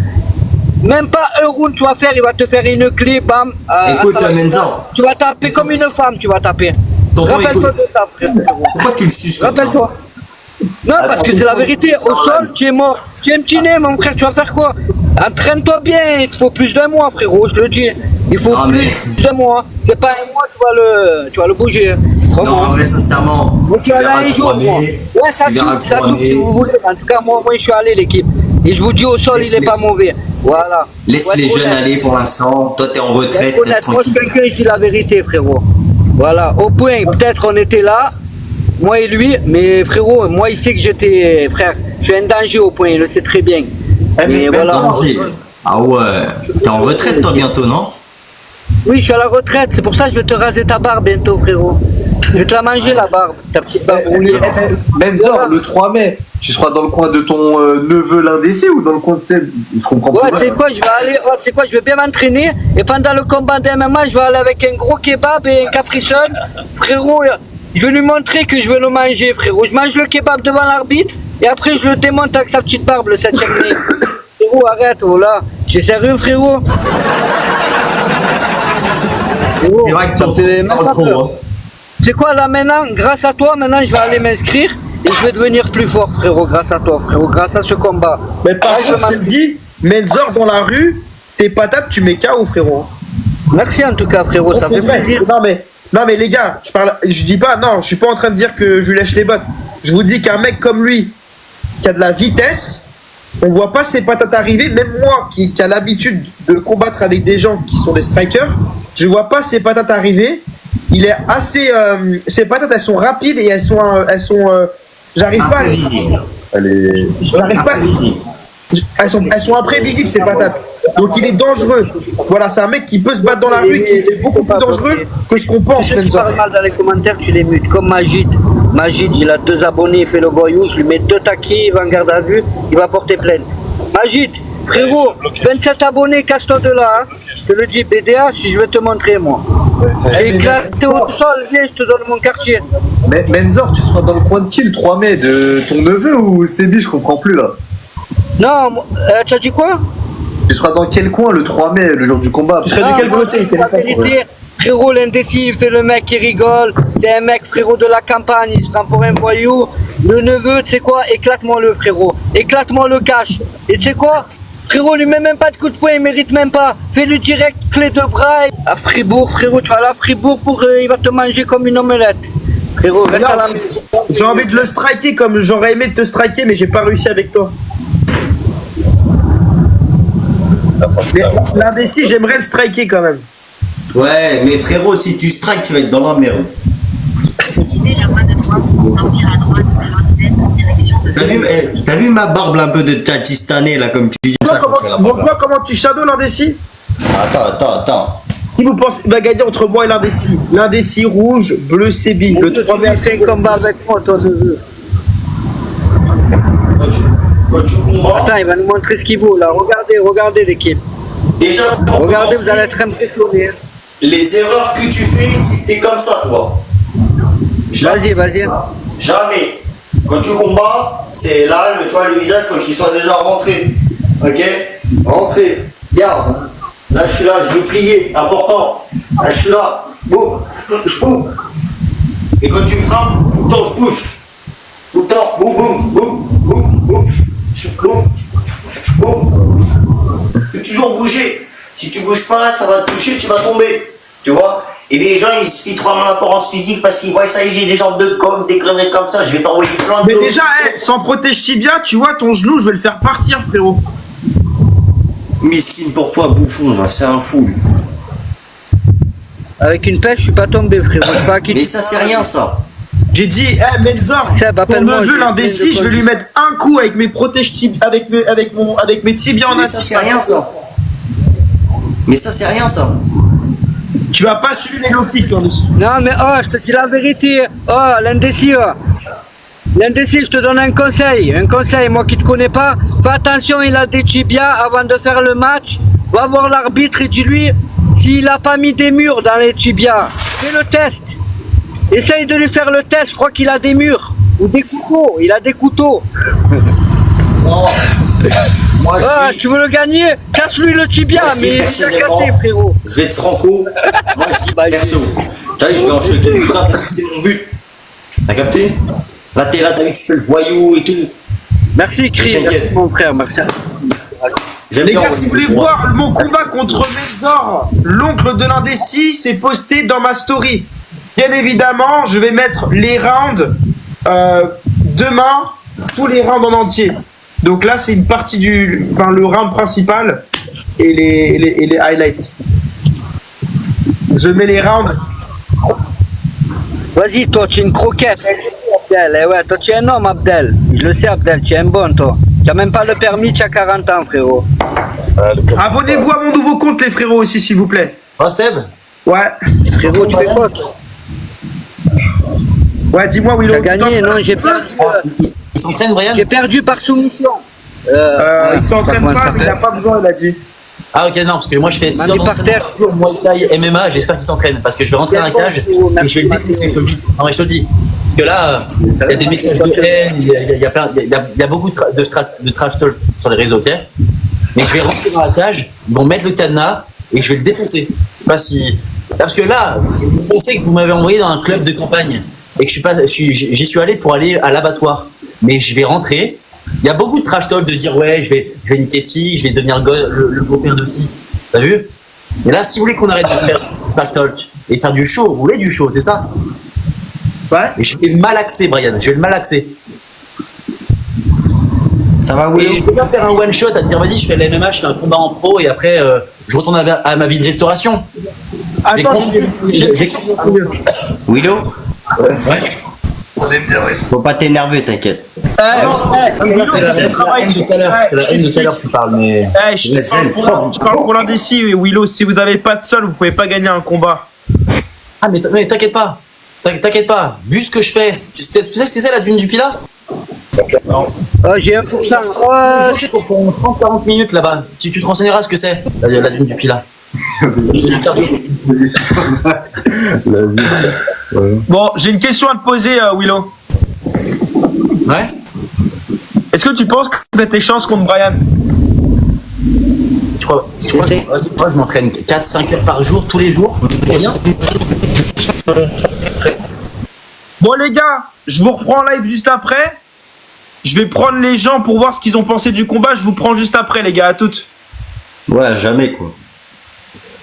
Même pas un round tu vas faire, il va te faire une clé, bam. Écoute, Menzor. Tu vas taper comme une femme, tu vas taper. Tonton, Rappelle-toi écoute. de ça, frère. Pourquoi tu le suces comme ça? Rappelle-toi. Non, parce que c'est la vérité. Au sol, tu es mort. Tu es un petit nez, mon frère. Tu vas faire quoi? Entraîne-toi bien. Il te faut plus d'un mois, frérot. Je le dis. Il faut Ah, plus d'un mois. C'est pas un mois, tu vas le bouger. Non, en vrai, sincèrement, tu vas verras aller le 3 mai. Ouais, ça Tu verras le touche, ça 3 touche si mai. vous voulez. En tout cas, moi, je suis allé, l'équipe. Et je vous dis, au sol, il Laisse-les. est pas mauvais. Voilà. Laisse Ouais, les jeunes honnête. aller pour l'instant. Toi, t'es en retraite, Honnête, reste moi, je tranquille. suis quelqu'un, je dis la vérité, frérot. Voilà. Au point, peut-être on était là, moi et lui, mais frérot, moi, il sait que j'étais, frère, je suis un danger au point, il le sait très bien. Mais voilà. Danger. Ah ouais. T'es en retraite, toi, bientôt, non? Oui, je suis à la retraite, c'est pour ça que je vais te raser ta barbe bientôt, frérot. Je vais te la manger, la barbe, ta petite barbe roulée. Menzor, le 3 mai, tu seras dans le coin de ton neveu l'indécis ou dans le coin de Seb? Je comprends Ouais, pas. tu sais quoi, je vais aller, ouais, tu sais quoi, je vais bien m'entraîner, et pendant le combat d'MMA, je vais aller avec un gros kebab et un capricorn. Frérot, je vais lui montrer que je vais le manger, frérot. Je mange le kebab devant l'arbitre, et après je le démonte avec sa petite barbe, le 7ème mai. Frérot, arrête, oh là. Tu es sérieux, frérot? C'est vrai que t'en parles trop, hein. C'est quoi là maintenant? Grâce à toi, maintenant je vais aller m'inscrire et je vais devenir plus fort, frérot, grâce à toi, frérot, grâce à ce combat. Mais par contre, je te le dis, Menzor dans la rue, tes patates, tu mets KO, frérot. Merci en tout cas, frérot, ça C'est fait vrai. plaisir. Non mais les gars, je dis pas, non, je suis pas en train de dire que je lui lèche les bottes. Je vous dis qu'un mec comme lui, qui a de la vitesse, on voit pas ses patates arriver. Même moi, qui a l'habitude de combattre avec des gens qui sont des strikers, je vois pas ses patates arriver. Il est assez, ses patates, elles sont rapides et elles sont, j'arrive pas à les, Imprévisible. j'arrive pas. Imprévisible. Elles sont imprévisibles ces patates. Donc il est dangereux. Voilà, c'est un mec qui peut se battre dans la rue, qui est beaucoup plus dangereux que ce qu'on pense, Si tu Menzor. parles mal dans les commentaires, tu les mutes. Comme Majid. Majid, il a 2 abonnés, il fait le voyou, je lui mets 2 taquets, il va en garde à vue, il va porter plainte. Majid, frérot, 27 abonnés, casse-toi de là. Hein. Je te le dis, BDH, je vais te montrer, moi. J'ai éclaté au sol, viens, je te donne mon quartier. Mais Menzor, tu seras dans le coin de qui le 3 mai? De ton neveu ou Sébi? Je comprends plus là. Non, tu as dit quoi? Tu seras dans quel coin le 3 mai, le jour du combat? Tu serais de quel moi, côté? je dis la vérité, frérot, l'indécis, il fait le mec qui rigole. C'est un mec, frérot, de la campagne, il se prend pour un voyou. Le neveu, tu sais quoi? Éclate-moi le, frérot. Éclate-moi le cash. Et tu sais quoi? Frérot, lui met même pas de coup de poing, il mérite même pas. Fais-lui direct clé de bras. À Fribourg, frérot, tu vas aller à Fribourg il va te manger comme une omelette. Frérot, reste à la maison. J'ai envie de le striker comme j'aurais aimé te striker, mais j'ai pas réussi avec toi. L'indécis, j'aimerais le striker quand même. Ouais, mais frérot, si tu strikes, tu vas être dans la merde. T'as vu ma barbe un peu de Tchatchistanais là, comme tu dis ça qu'on fait la barbe, là. Montre-moi comment tu shadow l'indécis. Attends. Qui vous pensez va gagner entre moi et l'indécis? L'indécis rouge, bleu Sébi. Le 3 mai. Tu fais un combat avec moi, toi, neveu. Quand tu combats, Attends, il va nous montrer ce qu'il vaut, là. Regardez l'équipe. déjà, pour Regardez, vous commencer, allez être impressionnés. Hein. les erreurs que tu fais, c'est que t'es comme ça, toi. Vas-y. Ça. Jamais. Quand tu combats, c'est là, tu vois, le visage, il faut qu'il soit déjà rentré. Ok? Rentré. Regarde. Là, je suis là, je veux plier. Important. Là, je suis là. Boum. Je bouge. Et quand tu frappes, tout le temps, je bouge. Tout le temps. Boum, boum, boum, boum, boum. Boum. Boum. Tu peux toujours bouger. Si tu bouges pas, ça va te toucher, tu vas tomber. Tu vois? Et les gens, ils trouvent mon apparence physique parce qu'ils voient ça y est, j'ai des jambes de coq, des conneries comme ça, je vais t'envoyer plein de Mais dos. déjà, sans protège tibia, tu vois, ton genou, je vais le faire partir, frérot. Miskin pour toi, bouffon, là, c'est un fou. Lui. Avec une pêche, je suis pas tombé, frérot. Je sais pas à qui Mais tu ça, parles. c'est rien, ça. J'ai dit, Menzor, Seb, ton appelle-moi, neveu je- l'indécis, je vais lui mettre un coup avec mes protèges tibias, avec mes tibias en Mais ça, acier. c'est rien, ça. Mais ça, c'est rien, ça. Tu vas pas suivre les low kicks, l'indécis. Non, mais oh, je te dis la vérité. Oh, l'indécis. L'indécis, je te donne un conseil. Un conseil, moi qui te connais pas. Fais attention, il a des tibias avant de faire le match. Va voir l'arbitre et dis-lui s'il a pas mis des murs dans les tibias. Fais le test. Essaye de lui faire le test. Je crois qu'il a des murs. Ou des couteaux. Il a des couteaux. Non. Moi, Ah, je dis, tu veux le gagner? Casse-lui le tibia, Moi, je dis mais il est déjà personnellement, cassé, frérot. je vais être franco. Moi, je dis Bah, perso. T'as vu, je vais en choquer. Putain, t'as vu, c'est mon but. T'as capté? Là, t'es là, t'as vu que tu fais le voyou et tout. Merci, Chris. T'inquiète. Merci, mon frère. Merci. J'aime Les bien gars, si vous voulez moi. voir mon combat contre Menzor, l'oncle de l'indécis, c'est posté dans ma story. Bien évidemment, je vais mettre les rounds demain, tous les rounds en entier. Donc là, c'est une partie le round principal et les highlights. Je mets les rounds. Vas-y, toi, tu es une croquette. Abdel, eh ouais, toi, tu es un homme, Abdel. Je le sais, Abdel, tu es un bon, toi. Tu n'as même pas le permis, tu as 40 ans, frérot. Abonnez-vous à mon nouveau compte, les frérots, aussi, s'il vous plaît. Oh, Seb? Ouais. Frérot, tu fais quoi, toi? Ouais, dis-moi, Willow. T'as gagné, non, j'ai perdu. Il s'entraîne, Brian? J'ai perdu par soumission. Il s'entraîne pas, mais il n'a pas besoin, il a dit. Ah, ok, non, parce que moi, je fais 6 M'a heures mis par d'entraînement terre. par jour, Muay Thai, MMA, j'espère qu'il s'entraîne, parce que je vais rentrer dans la cage et je vais le défoncer, je te le dis. Non, mais je te le dis. Parce que là, il y a des messages de haine, il y a beaucoup de trash talk sur les réseaux, ok? Mais je vais rentrer dans la cage, ils vont mettre le cadenas et je vais le défoncer. Je sais pas si. Parce que là, vous pensez que vous m'avez envoyé dans un club de campagne et que j'y suis allé pour aller à l'abattoir. Mais je vais rentrer. Il y a beaucoup de trash talk de dire ouais, je vais niquer ci, je vais devenir le beau-père de ci. T'as vu? Mais là, si vous voulez qu'on arrête de faire du trash talk et faire du show, vous voulez du show, c'est ça? Ouais. Et je vais le malaxer, Brian, je vais le malaxer. Ça va, Et Willow? je peux pas faire un one shot à dire vas-y, je fais la MMA, je fais un combat en pro et après je retourne à ma vie de restauration. J'ai Attends, confié le mieux. Willow? Ouais. Faut pas t'énerver, t'inquiète. Non, mais là, c'est la haine de tout à l'heure. C'est la haine de tout à l'heure que tu parles, mais. je parle pour l'indécis, Willow. Si vous n'avez pas de sol, vous pouvez pas gagner un combat. Ah, mais t'inquiète pas. T'inquiète pas. Vu ce que je fais, tu sais ce que c'est la dune du Pilat? Oh, j'ai 1%. Je pour 30-40 minutes là-bas. Si tu te renseigneras ce que c'est, la dune du Pilat. Bon, j'ai une question à te poser, Willow. Ouais. Est-ce que tu penses que tu as tes chances contre Brian? Tu crois que moi je m'entraîne 4-5 heures par jour, tous les jours? Pour rien? Bon, les gars, je vous reprends en live juste après. Je vais prendre les gens pour voir ce qu'ils ont pensé du combat. Je vous prends juste après, les gars, à toutes. Ouais, jamais, quoi.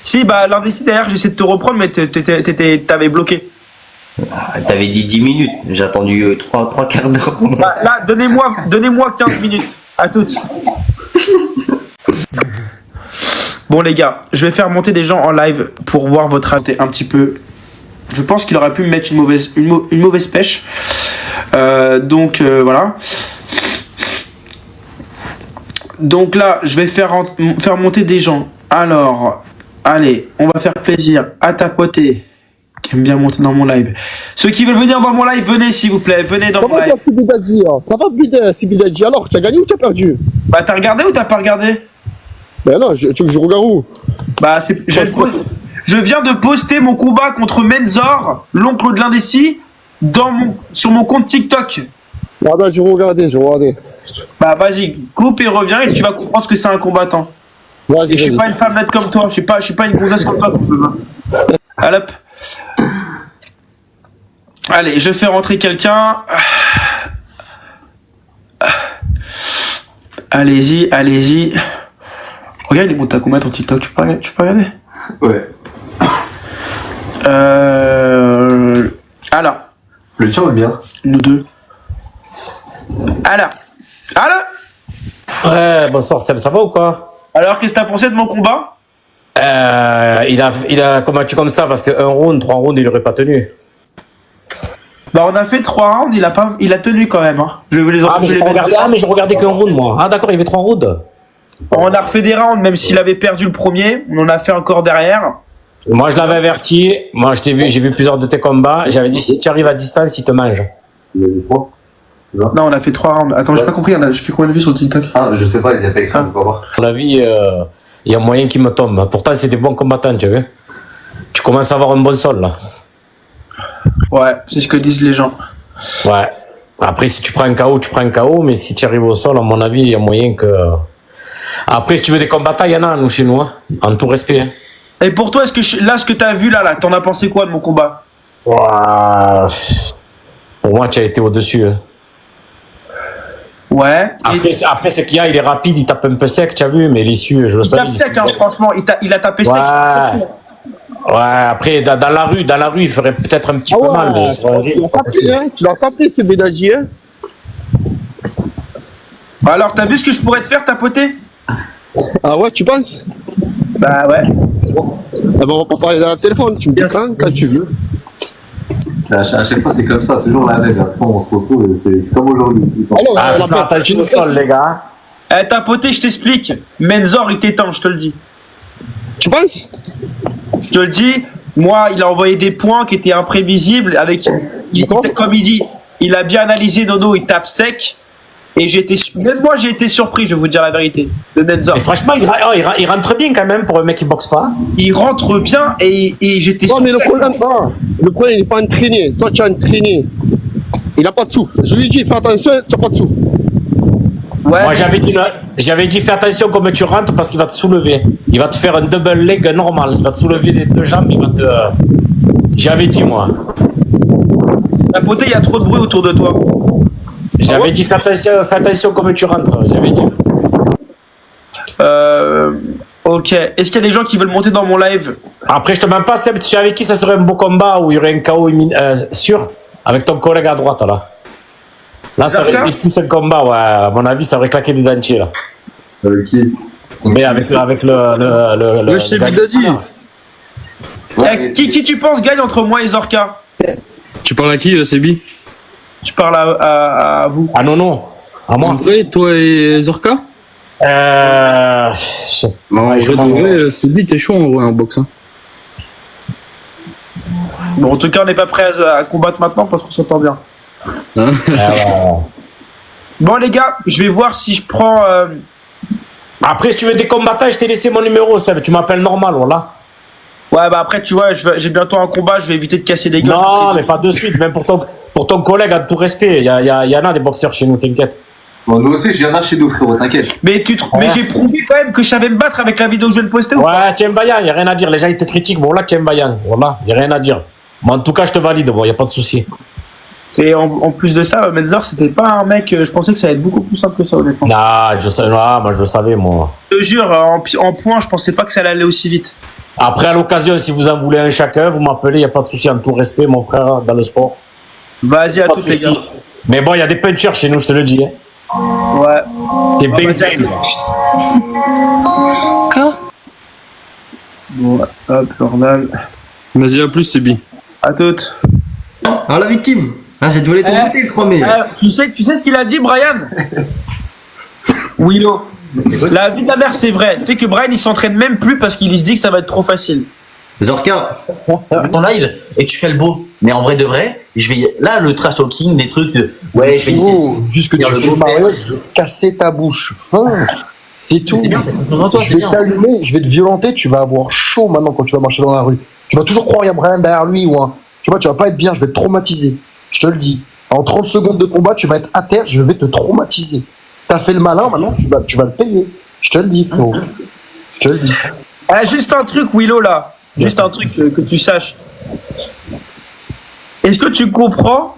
Si, bah, l'indécis derrière, j'essaie de te reprendre, mais t'avais bloqué. Ah, t'avais dit 10 minutes. J'ai attendu 3 quarts d'heure. Bah, là, donnez-moi 15 minutes. À toutes. Bon, les gars, je vais faire monter des gens en live pour voir votre avis un petit peu. Je pense qu'il aurait pu me mettre une mauvaise pêche. Donc, voilà. Donc là, je vais faire monter des gens. Alors, allez, on va faire plaisir à Tapoté, qui aime bien monter dans mon live. Ceux qui veulent venir dans mon live, venez s'il vous plaît, venez dans mon live. Sibidadji, ça va Sibidadji, alors tu as gagné ou tu as perdu? Bah t'as regardé ou t'as pas regardé? Ben non, tu veux que je regarde où? Bah je viens de poster mon combat contre Menzor, l'oncle de l'indécis, sur mon compte TikTok. Ah ben je vais regarder. Bah vas-y, coupe et reviens et tu vas comprendre que c'est un combattant. Vas-y, Et je suis pas une femme nette comme toi, je suis pas une gonzesse comme toi. Allez hop. Allez, je fais rentrer quelqu'un. Allez-y. Regarde, il est bon, t'as combien ton TikTok? Tu peux regarder? Ouais. Alors. Le tien ou le mien? Nous deux. Alors. Ouais, bonsoir, ça va ou quoi? Alors, qu'est-ce que t'as pensé de mon combat? Il a combattu comme ça parce que 3 rounds, il aurait pas tenu. Bah, on a fait 3 rounds, il a tenu quand même. Hein. Je vais les mais je regardais qu'un round, moi. Ah, d'accord, il y avait 3 rounds. On a refait des rounds, même s'il avait perdu le premier. On en a fait encore derrière. Moi, je l'avais averti. Moi, j'ai vu plusieurs de tes combats. J'avais dit, si tu arrives à distance, il te mange. Non, on a fait 3 rounds. Attends, j'ai pas compris. Je fais combien de vues sur TikTok? Ah, je sais pas, il y a pas écrit, on peut pas voir. À mon avis, il y a moyen qu'il me tombe. Pourtant, c'est des bons combattants, tu vois. Tu commences à avoir un bon sol, là. Ouais, c'est ce que disent les gens. Ouais. Après, si tu prends un KO, tu prends un KO. Mais si tu arrives au sol, à mon avis, il y a moyen que Après, si tu veux des combattants, il y en a, nous, chez nous, hein. En tout respect. Hein. Et pour toi, est-ce que là, ce que t'as vu là, t'en as pensé quoi de mon combat? Ouah. Pour moi, tu as été au-dessus. Hein. Ouais. Après, ce qu'il y a, il est rapide, il tape un peu sec, tu as vu, mais l'issue, je le savais. Il tape sec, hein, franchement, il a tapé sec. Ouais, après, dans la rue, il ferait peut-être un petit peu mal. Mais tu l'as tapé, c'est Bédadji, hein. Alors, t'as vu ce que je pourrais te faire, tapoter? Ah ouais, tu penses? Bah ouais. Ah ben, on va pas parler dans le téléphone, tu me dis quand tu veux. À chaque fois, c'est comme ça, toujours la même. Après, on se retrouve, c'est comme aujourd'hui. Alors, attention au sol, les gars. Eh, tapoter, je t'explique. Menzor, il t'éteint, je te le dis. tu penses? Je te le dis, moi, il a envoyé des points qui étaient imprévisibles. Comme il dit, il a bien analysé Nono, il tape sec. Et même moi, j'ai été surpris, je vais vous dire la vérité, de Menzor. Mais franchement, il rentre bien quand même pour un mec qui boxe pas. Il rentre bien et j'étais Non, surpris. mais le problème, il n'est pas entraîné. Toi, tu as entraîné. Il n'a pas de souffle. Je lui dis, fais attention, tu n'as pas de souffle. Ouais. Moi, j'avais dit, fais attention comme tu rentres parce qu'il va te soulever. Il va te faire un double leg normal. Il va te soulever des deux jambes, il va te. J'avais dit, moi. Tapoter, il y a trop de bruit autour de toi. J'avais dit, fais attention comme tu rentres. J'avais dit. Ok. Est-ce qu'il y a des gens qui veulent monter dans mon live? Après, je te mens pas, Seb, tu sais avec qui ça serait un beau combat où il y aurait un KO sûr avec ton collègue à droite, là. Là, ça aurait été plus un combat, ouais. À mon avis, ça aurait claqué des dentiers, là. Avec qui? Mais avec le c'est Bédadji. Qui tu penses gagne entre moi et Zorka? Tu parles à qui, Sebi? Je parle à vous. Ah non, à moi. En vrai, toi et Zorka? En vrai, Sebi, t'es chaud en vrai en boxe. Hein. Bon, en tout cas, on n'est pas prêt à combattre maintenant parce qu'on s'entend bien. Bon, les gars, je vais voir si je prends. Après, si tu veux des combattants, je t'ai laissé mon numéro, Seb. Tu m'appelles normal, voilà. Ouais, bah après, tu vois, j'ai bientôt un combat, je vais éviter de casser des gueules. Non, mais pas de suite, même pour ton collègue, à tout respect. Il y en a des boxeurs chez nous, t'inquiète. Bon, nous aussi, il y en a chez nous, frérot, t'inquiète. Mais j'ai prouvé quand même que je savais me battre avec la vidéo que je viens de poster ou pas? Ouais, tiens, Bayan, il n'y a rien à dire. Les gens, ils te critiquent. Bon, là, tiens, Bayan. Voilà, il n'y a rien à dire. Mais en tout cas, je te valide, bon, il n'y a pas de souci. Et en plus de ça, Menzor, c'était pas un mec, je pensais que ça allait être beaucoup plus simple que ça, honnêtement. Moi, je le savais, moi. Je te jure, en point, je pensais pas que ça allait aller aussi vite. Après, à l'occasion, si vous en voulez un chacun, vous m'appelez, il n'y a pas de souci, en tout respect, mon frère, dans le sport. Vas-y, à tous les gars. Mais bon, il y a des punchers chez nous, je te le dis. Hein. Ouais. T'es big. Quoi? Bon, hop, normal. Vas-y, à plus, Sebi. À toutes. Ah, la victime. Ah, j'ai dû aller ton côté, je crois, mais. Tu sais ce qu'il a dit, Brian? Willow. La vie de la mère, c'est vrai. Tu sais que Brian, il s'entraîne même plus parce qu'il se dit que ça va être trop facile. Zorka. Ton live et tu fais le beau. Mais en vrai de vrai, je vais là le trash talking, les trucs de ouais, je vais juste que tu fais le mariage, je vais casser ta bouche. C'est tout. C'est bien, je vais t'allumer, je vais te violenter, tu vas avoir chaud maintenant quand tu vas marcher dans la rue. Tu vas toujours croire qu'il y a Brian derrière lui ou un. Tu vois, tu vas pas être bien, je vais te traumatiser. Je te le dis. En 30 secondes de combat, tu vas être à terre, je vais te traumatiser. T'as fait le malin, maintenant tu vas le payer. Je te le dis, frérot. Je te le dis. Juste un truc, Willow, là. Juste un truc que tu saches. Est-ce que tu comprends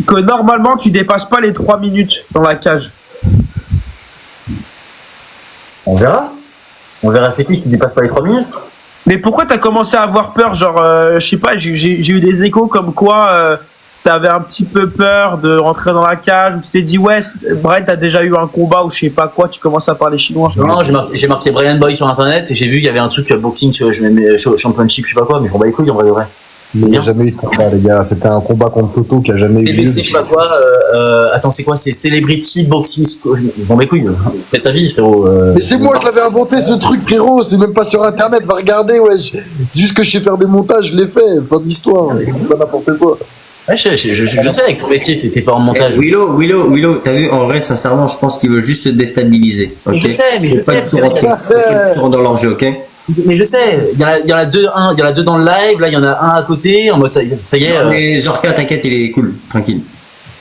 que normalement tu dépasses pas les 3 minutes dans la cage? On verra. On verra c'est qui dépasse pas les 3 minutes. Mais pourquoi t'as commencé à avoir peur? Genre, je sais pas, j'ai eu des échos comme quoi t'avais un petit peu peur de rentrer dans la cage, ou tu t'es dit, ouais, Brian, t'as déjà eu un combat ou je sais pas quoi, tu commences à parler chinois. Non, j'ai marqué Brian Boy sur internet et j'ai vu qu'il y avait un truc boxing, je mets championship, je sais pas quoi, mais je m'en bats les couilles en vrai de vrai. Il n'y a jamais eu de combat, les gars. C'était un combat contre Toto qui a jamais eu lieu. Je sais pas quoi. Attends, c'est quoi? C'est Celebrity Boxing. Bon, mes couilles. Fais ta vie, frérot. Mais c'est moi qui l'avais inventé, ce truc, frérot. C'est même pas sur internet. Va regarder, ouais. C'est juste que je sais faire des montages, je l'ai fait. Fin de l'histoire. C'est pas n'importe quoi. Ouais, je sais, avec ton métier, t'es fort en montage. Willow, t'as vu, en vrai, sincèrement, je pense qu'ils veulent juste te déstabiliser. Ok? Je sais, mais je sais. Faut pas dans leur jeu, ok? Mais je sais, il y en a deux dans le live, là il y en a un à côté, en mode ça y est. Non, mais Zorka, t'inquiète, il est cool, tranquille.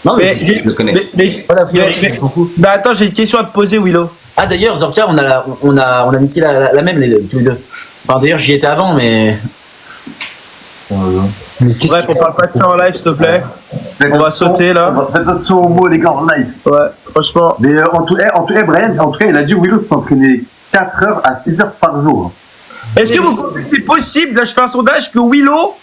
Non, mais je le connais. Mais attends, j'ai une question à te poser, Willow. Ah d'ailleurs, Zorka, on a niqué la même tous les deux. Enfin d'ailleurs j'y étais avant, mais. Bref, on parle pas de ça en live, s'il te plaît. On va sauter là. Faites attention aux mots, les gars, en live. Ouais, franchement. Mais en tout cas, Brian, en tout cas, il a dit Willow de s'entraîner 4 heures à 6 heures par jour. Est-ce que vous pensez que c'est possible, là je fais un sondage, que Willow,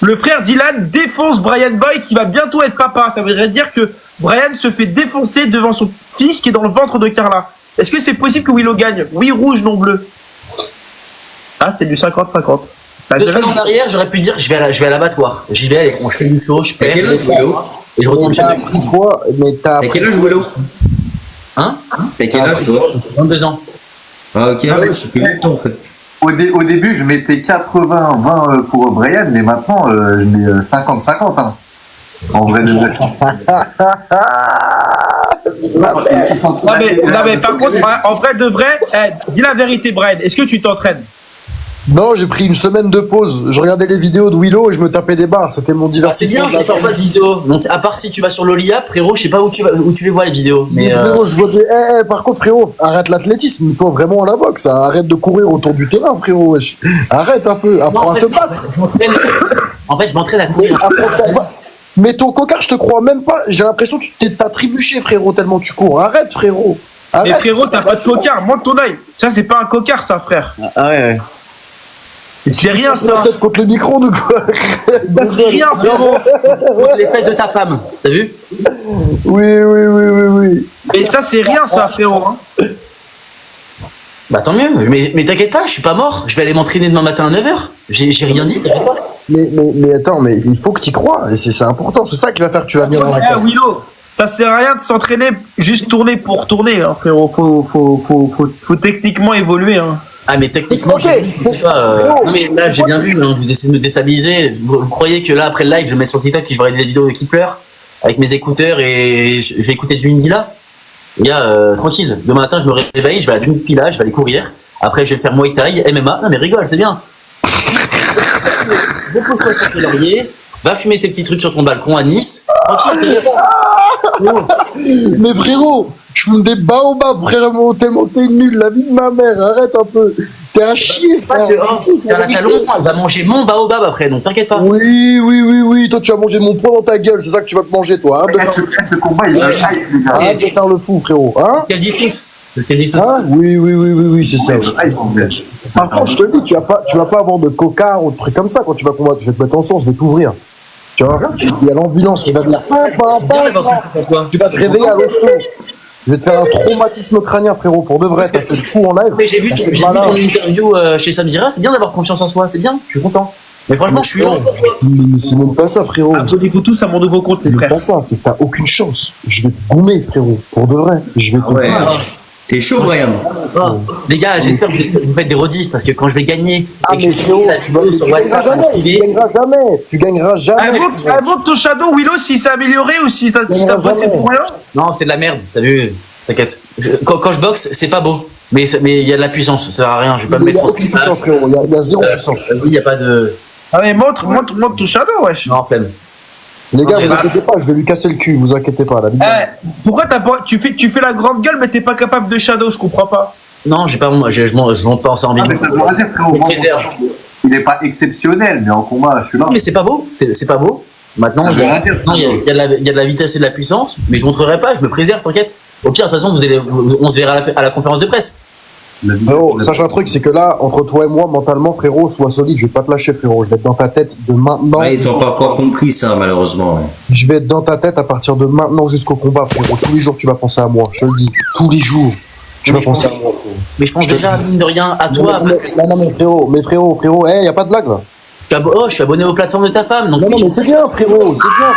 le frère Dylan, défonce Brian Boy qui va bientôt être papa? Ça voudrait dire que Brian se fait défoncer devant son fils qui est dans le ventre de Carla. Est-ce que c'est possible que Willow gagne? Oui, rouge, non bleu. Ah, c'est du 50-50. 2 semaines en arrière, j'aurais pu dire je vais à l'abattoir. J'y vais, je fais du show, je perds, et je retourne chez moi. T'as quel âge, Willow? Hein? T'as quel âge, toi? 22 ans. Ah, ok, ouais, je suis plus vieux que toi, en fait. Au début, je mettais 80-20 pour Brian, mais maintenant, je mets 50-50. Hein. En vrai, non, mais par contre, en vrai de vrai, dis la vérité, Brian, est-ce que tu t'entraînes? Non, j'ai pris une semaine de pause. Je regardais les vidéos de Willow et je me tapais des barres. C'était mon divertissement. C'est bien, je ne pas de vidéos. Donc, à part si tu vas sur l'Olia, frérot, je sais pas où tu les vois les vidéos. Mais frérot, je vois des. par contre, frérot, arrête l'athlétisme. Toi, vraiment à la boxe. Arrête de courir autour du terrain, frérot. Wesh. Arrête un peu. Apprends à te battre. En fait, je m'entraîne à courir. Mais ton cocard, je te crois même pas. J'ai l'impression que tu t'as trébuché, frérot, tellement tu cours. Arrête, frérot. Arrête. Mais frérot, t'as pas de cocard. Monte ton œil. Ça, c'est pas un cocard, ça, frère. Ah ouais. C'est rien, ça. Peut-être contre le micro, ou quoi? C'est rien, frérot. Contre les fesses de ta femme. T'as vu? Oui. Mais ça, c'est rien, ça, frérot. Hein. Bah tant mieux. Mais t'inquiète pas, je suis pas mort. Je vais aller m'entraîner demain matin à 9h. J'ai rien dit, t'inquiète pas. Mais attends, mais il faut que tu y crois. Et c'est important. C'est ça qui va faire que tu vas venir dans la classe. Willow, ça sert à rien de s'entraîner juste tourner pour tourner, hein, frérot. Faut techniquement évoluer, hein. Ah mais techniquement, non mais là j'ai bien vu, hein, vous essayez de me déstabiliser. Vous croyez que là après le live je vais mettre sur TikTok et je vais regarder des vidéos qui pleurent avec mes écouteurs et je vais écouter du Indila? Les gars, tranquille. Demain matin je me réveille, je vais à du Pila, je vais aller courir. Après je vais faire Muay Thai, MMA. Non mais rigole, c'est bien. Repose-toi sur tes lauriers, va fumer tes petits trucs sur ton balcon à Nice. Tranquille, mais frérot, je fume des baobabs, frérot, tellement t'es nul, la vie de ma mère, arrête un peu. T'es un chier, frère. T'as la talon, elle va manger mon baobab après, donc t'inquiète pas. Oui, toi tu vas manger mon poing dans ta gueule, c'est ça que tu vas te manger, toi. Arrête ce combat, il va arrête de faire le fou, frérot. Hein? Quelle distance? Ah, oui, c'est ça. Par contre, je te dis, tu vas pas avoir de cocard ou de trucs comme ça quand tu vas combattre. Je vais te mettre en son, je vais t'ouvrir. Tu vois, il y a l'ambulance qui va venir. Tu vas te réveiller à l'hosto. Je vais te faire un traumatisme crânien, frérot, pour de vrai. T'as fait le fou en live. Mais j'ai vu ton interview chez Samira, c'est bien d'avoir confiance en soi, c'est bien, je suis content. Mais franchement, je suis heureux. Mais c'est même pas ça, frérot. Abonnez-vous tous à mon nouveau compte, les frères. C'est pas ça, c'est que t'as aucune chance. Je vais te goumer, frérot, pour de vrai. Je vais te T'es chaud, Brian. Les gars, j'espère que vous faites des rediffs parce que quand je vais gagner et que je vais frérot, la vidéo sur WhatsApp, tu gagneras jamais. Avant que ton shadow, Willow, s'il s'est amélioré ou si t'as pas fait pour rien. Non, c'est de la merde, t'as vu? T'inquiète. Quand je boxe, c'est pas beau. Mais il y a de la puissance, ça sert à rien, je vais pas le mettre en Il y a aucune puissance, frérot, il y a zéro puissance. Oui, il y a pas de. Ah, mais montre ton shadow, wesh. Non, flemme. Les gars, vous inquiétez pas, je vais lui casser le cul, vous inquiétez pas. Pourquoi tu fais la grande gueule, mais t'es pas capable de shadow, je comprends pas. Non, j'ai pas, je monte pas en ça en vidéo. Il est pas exceptionnel, mais en combat, je suis là. Mais c'est pas beau, c'est pas beau. Maintenant, il y a de la vitesse et de la puissance, mais je montrerai pas, je me préserve, t'inquiète. Au pire, de toute façon, on se verra à la conférence de presse. Frérot, sache un truc, c'est que là, entre toi et moi, mentalement, frérot, sois solide, je vais pas te lâcher, frérot. Je vais être dans ta tête de maintenant. Ouais, ils ont pas encore compris ça, malheureusement. Ouais. Je vais être dans ta tête à partir de maintenant jusqu'au combat, frérot. Tous les jours, tu vas penser à moi, je te le dis. Tous les jours, tu vas penser à moi, frérot. Mais je pense déjà, mine de rien, à toi. Non, mais frérot, y a pas de blague, là. Je suis abonné aux plateformes de ta femme. Donc non, mais c'est bien, frérot, c'est bien,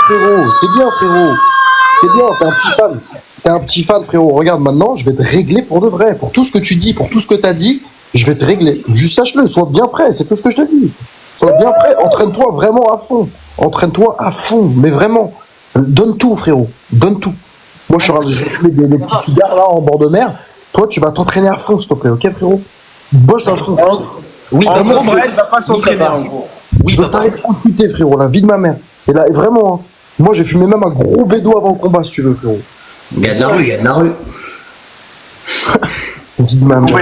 t'es un petit fan. T'es un petit fan, frérot. Regarde, maintenant, je vais te régler pour de vrai. Pour tout ce que tu dis, pour tout ce que t'as dit, je vais te régler. Juste sache-le, sois bien prêt, c'est tout ce que je te dis. Sois bien prêt, entraîne-toi vraiment à fond. Mais vraiment. Donne tout, frérot. Donne tout. Moi, je vais fumer des petits cigares, là, en bord de mer. Toi, tu vas t'entraîner à fond, s'il te plaît, ok, frérot? Bosse à fond. Oui, en gros, Brian va pas s'entraîner, en gros. Oui, je vais t'arrêter de puter, frérot, la vie de ma mère. Et là, vraiment, hein. Moi, j'ai fumé même un gros bédo avant le combat, si tu veux, frérot. Il y a de la rue. Dis de ma mère.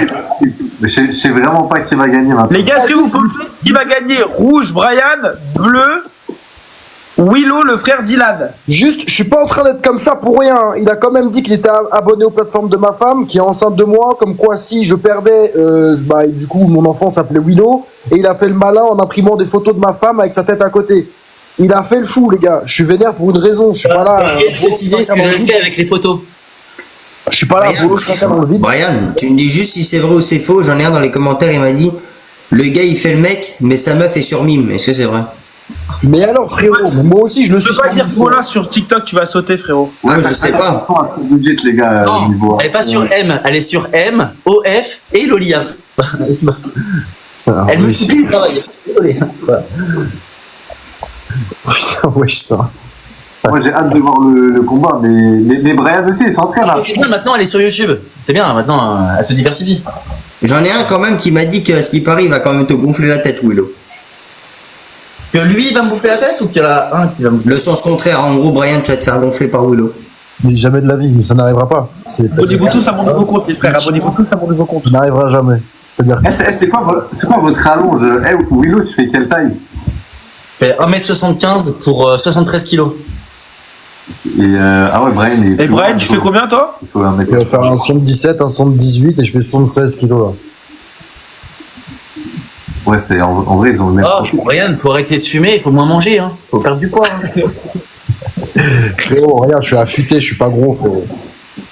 Mais je sais vraiment pas qui va gagner maintenant. Les gars, est-ce que vous pensez qui va gagner? Rouge, Brian, bleu, Willow, le frère d'Ilan. Juste, je suis pas en train d'être comme ça pour rien. Il a quand même dit qu'il était abonné aux plateformes de ma femme, qui est enceinte de moi, comme quoi si je perdais, du coup, mon enfant s'appelait Willow, et il a fait le malin en imprimant des photos de ma femme avec sa tête à côté. Il a fait le fou, les gars. Je suis vénère pour une raison. Je suis pas là. Préciser ce que j'avais fait avec les photos. Je suis pas là. Brian, tu me dis juste si c'est vrai ou c'est faux. J'en ai un dans les commentaires, il m'a dit le gars il fait le mec, mais sa meuf est sur mime. Est-ce que c'est vrai? Mais alors, frérot, moi aussi je le suis. Tu peux pas dire ce mot-là sur TikTok, tu vas sauter, frérot. Ouais, je sais pas. Budget, les gars, Non, elle est pas sur M, elle est sur M, OF et Lolia. Elle multiplie le travail. Désolé. Putain, wesh, ça. Moi j'ai hâte de voir le combat, mais Brian aussi, il s'entraîne. C'est bien, maintenant elle est sur YouTube. C'est bien, maintenant elle se diversifie. J'en ai un quand même qui m'a dit qu'à ce qui paraît, il va quand même te gonfler la tête, Willow. Que lui il va me bouffer la tête ou qu'il y en a un qui va me... Le sens contraire, en gros, Brian, tu vas te faire gonfler par Willow. Mais jamais de la vie, mais ça n'arrivera pas. Abonnez-vous tous à mon nouveau compte, les frères. Abonnez-vous tous à mon nouveau compte. Ça n'arrivera jamais. C'est-à-dire que... C'est quoi votre rallonge? Willow, tu fais quelle taille? Je fais 1m75 pour 73 kilos. Et ah ouais, Brian. Et Brian, tu fais combien toi? Je vais faire un 77, un 78 et je fais 76 kilos là. Ouais, c'est en vrai, ils ont le même. Oh, Brian, faut arrêter de fumer, il faut moins manger, hein. Faut perdre du poids. Hein. Frérot, regarde, je suis affûté, je suis pas gros, frérot.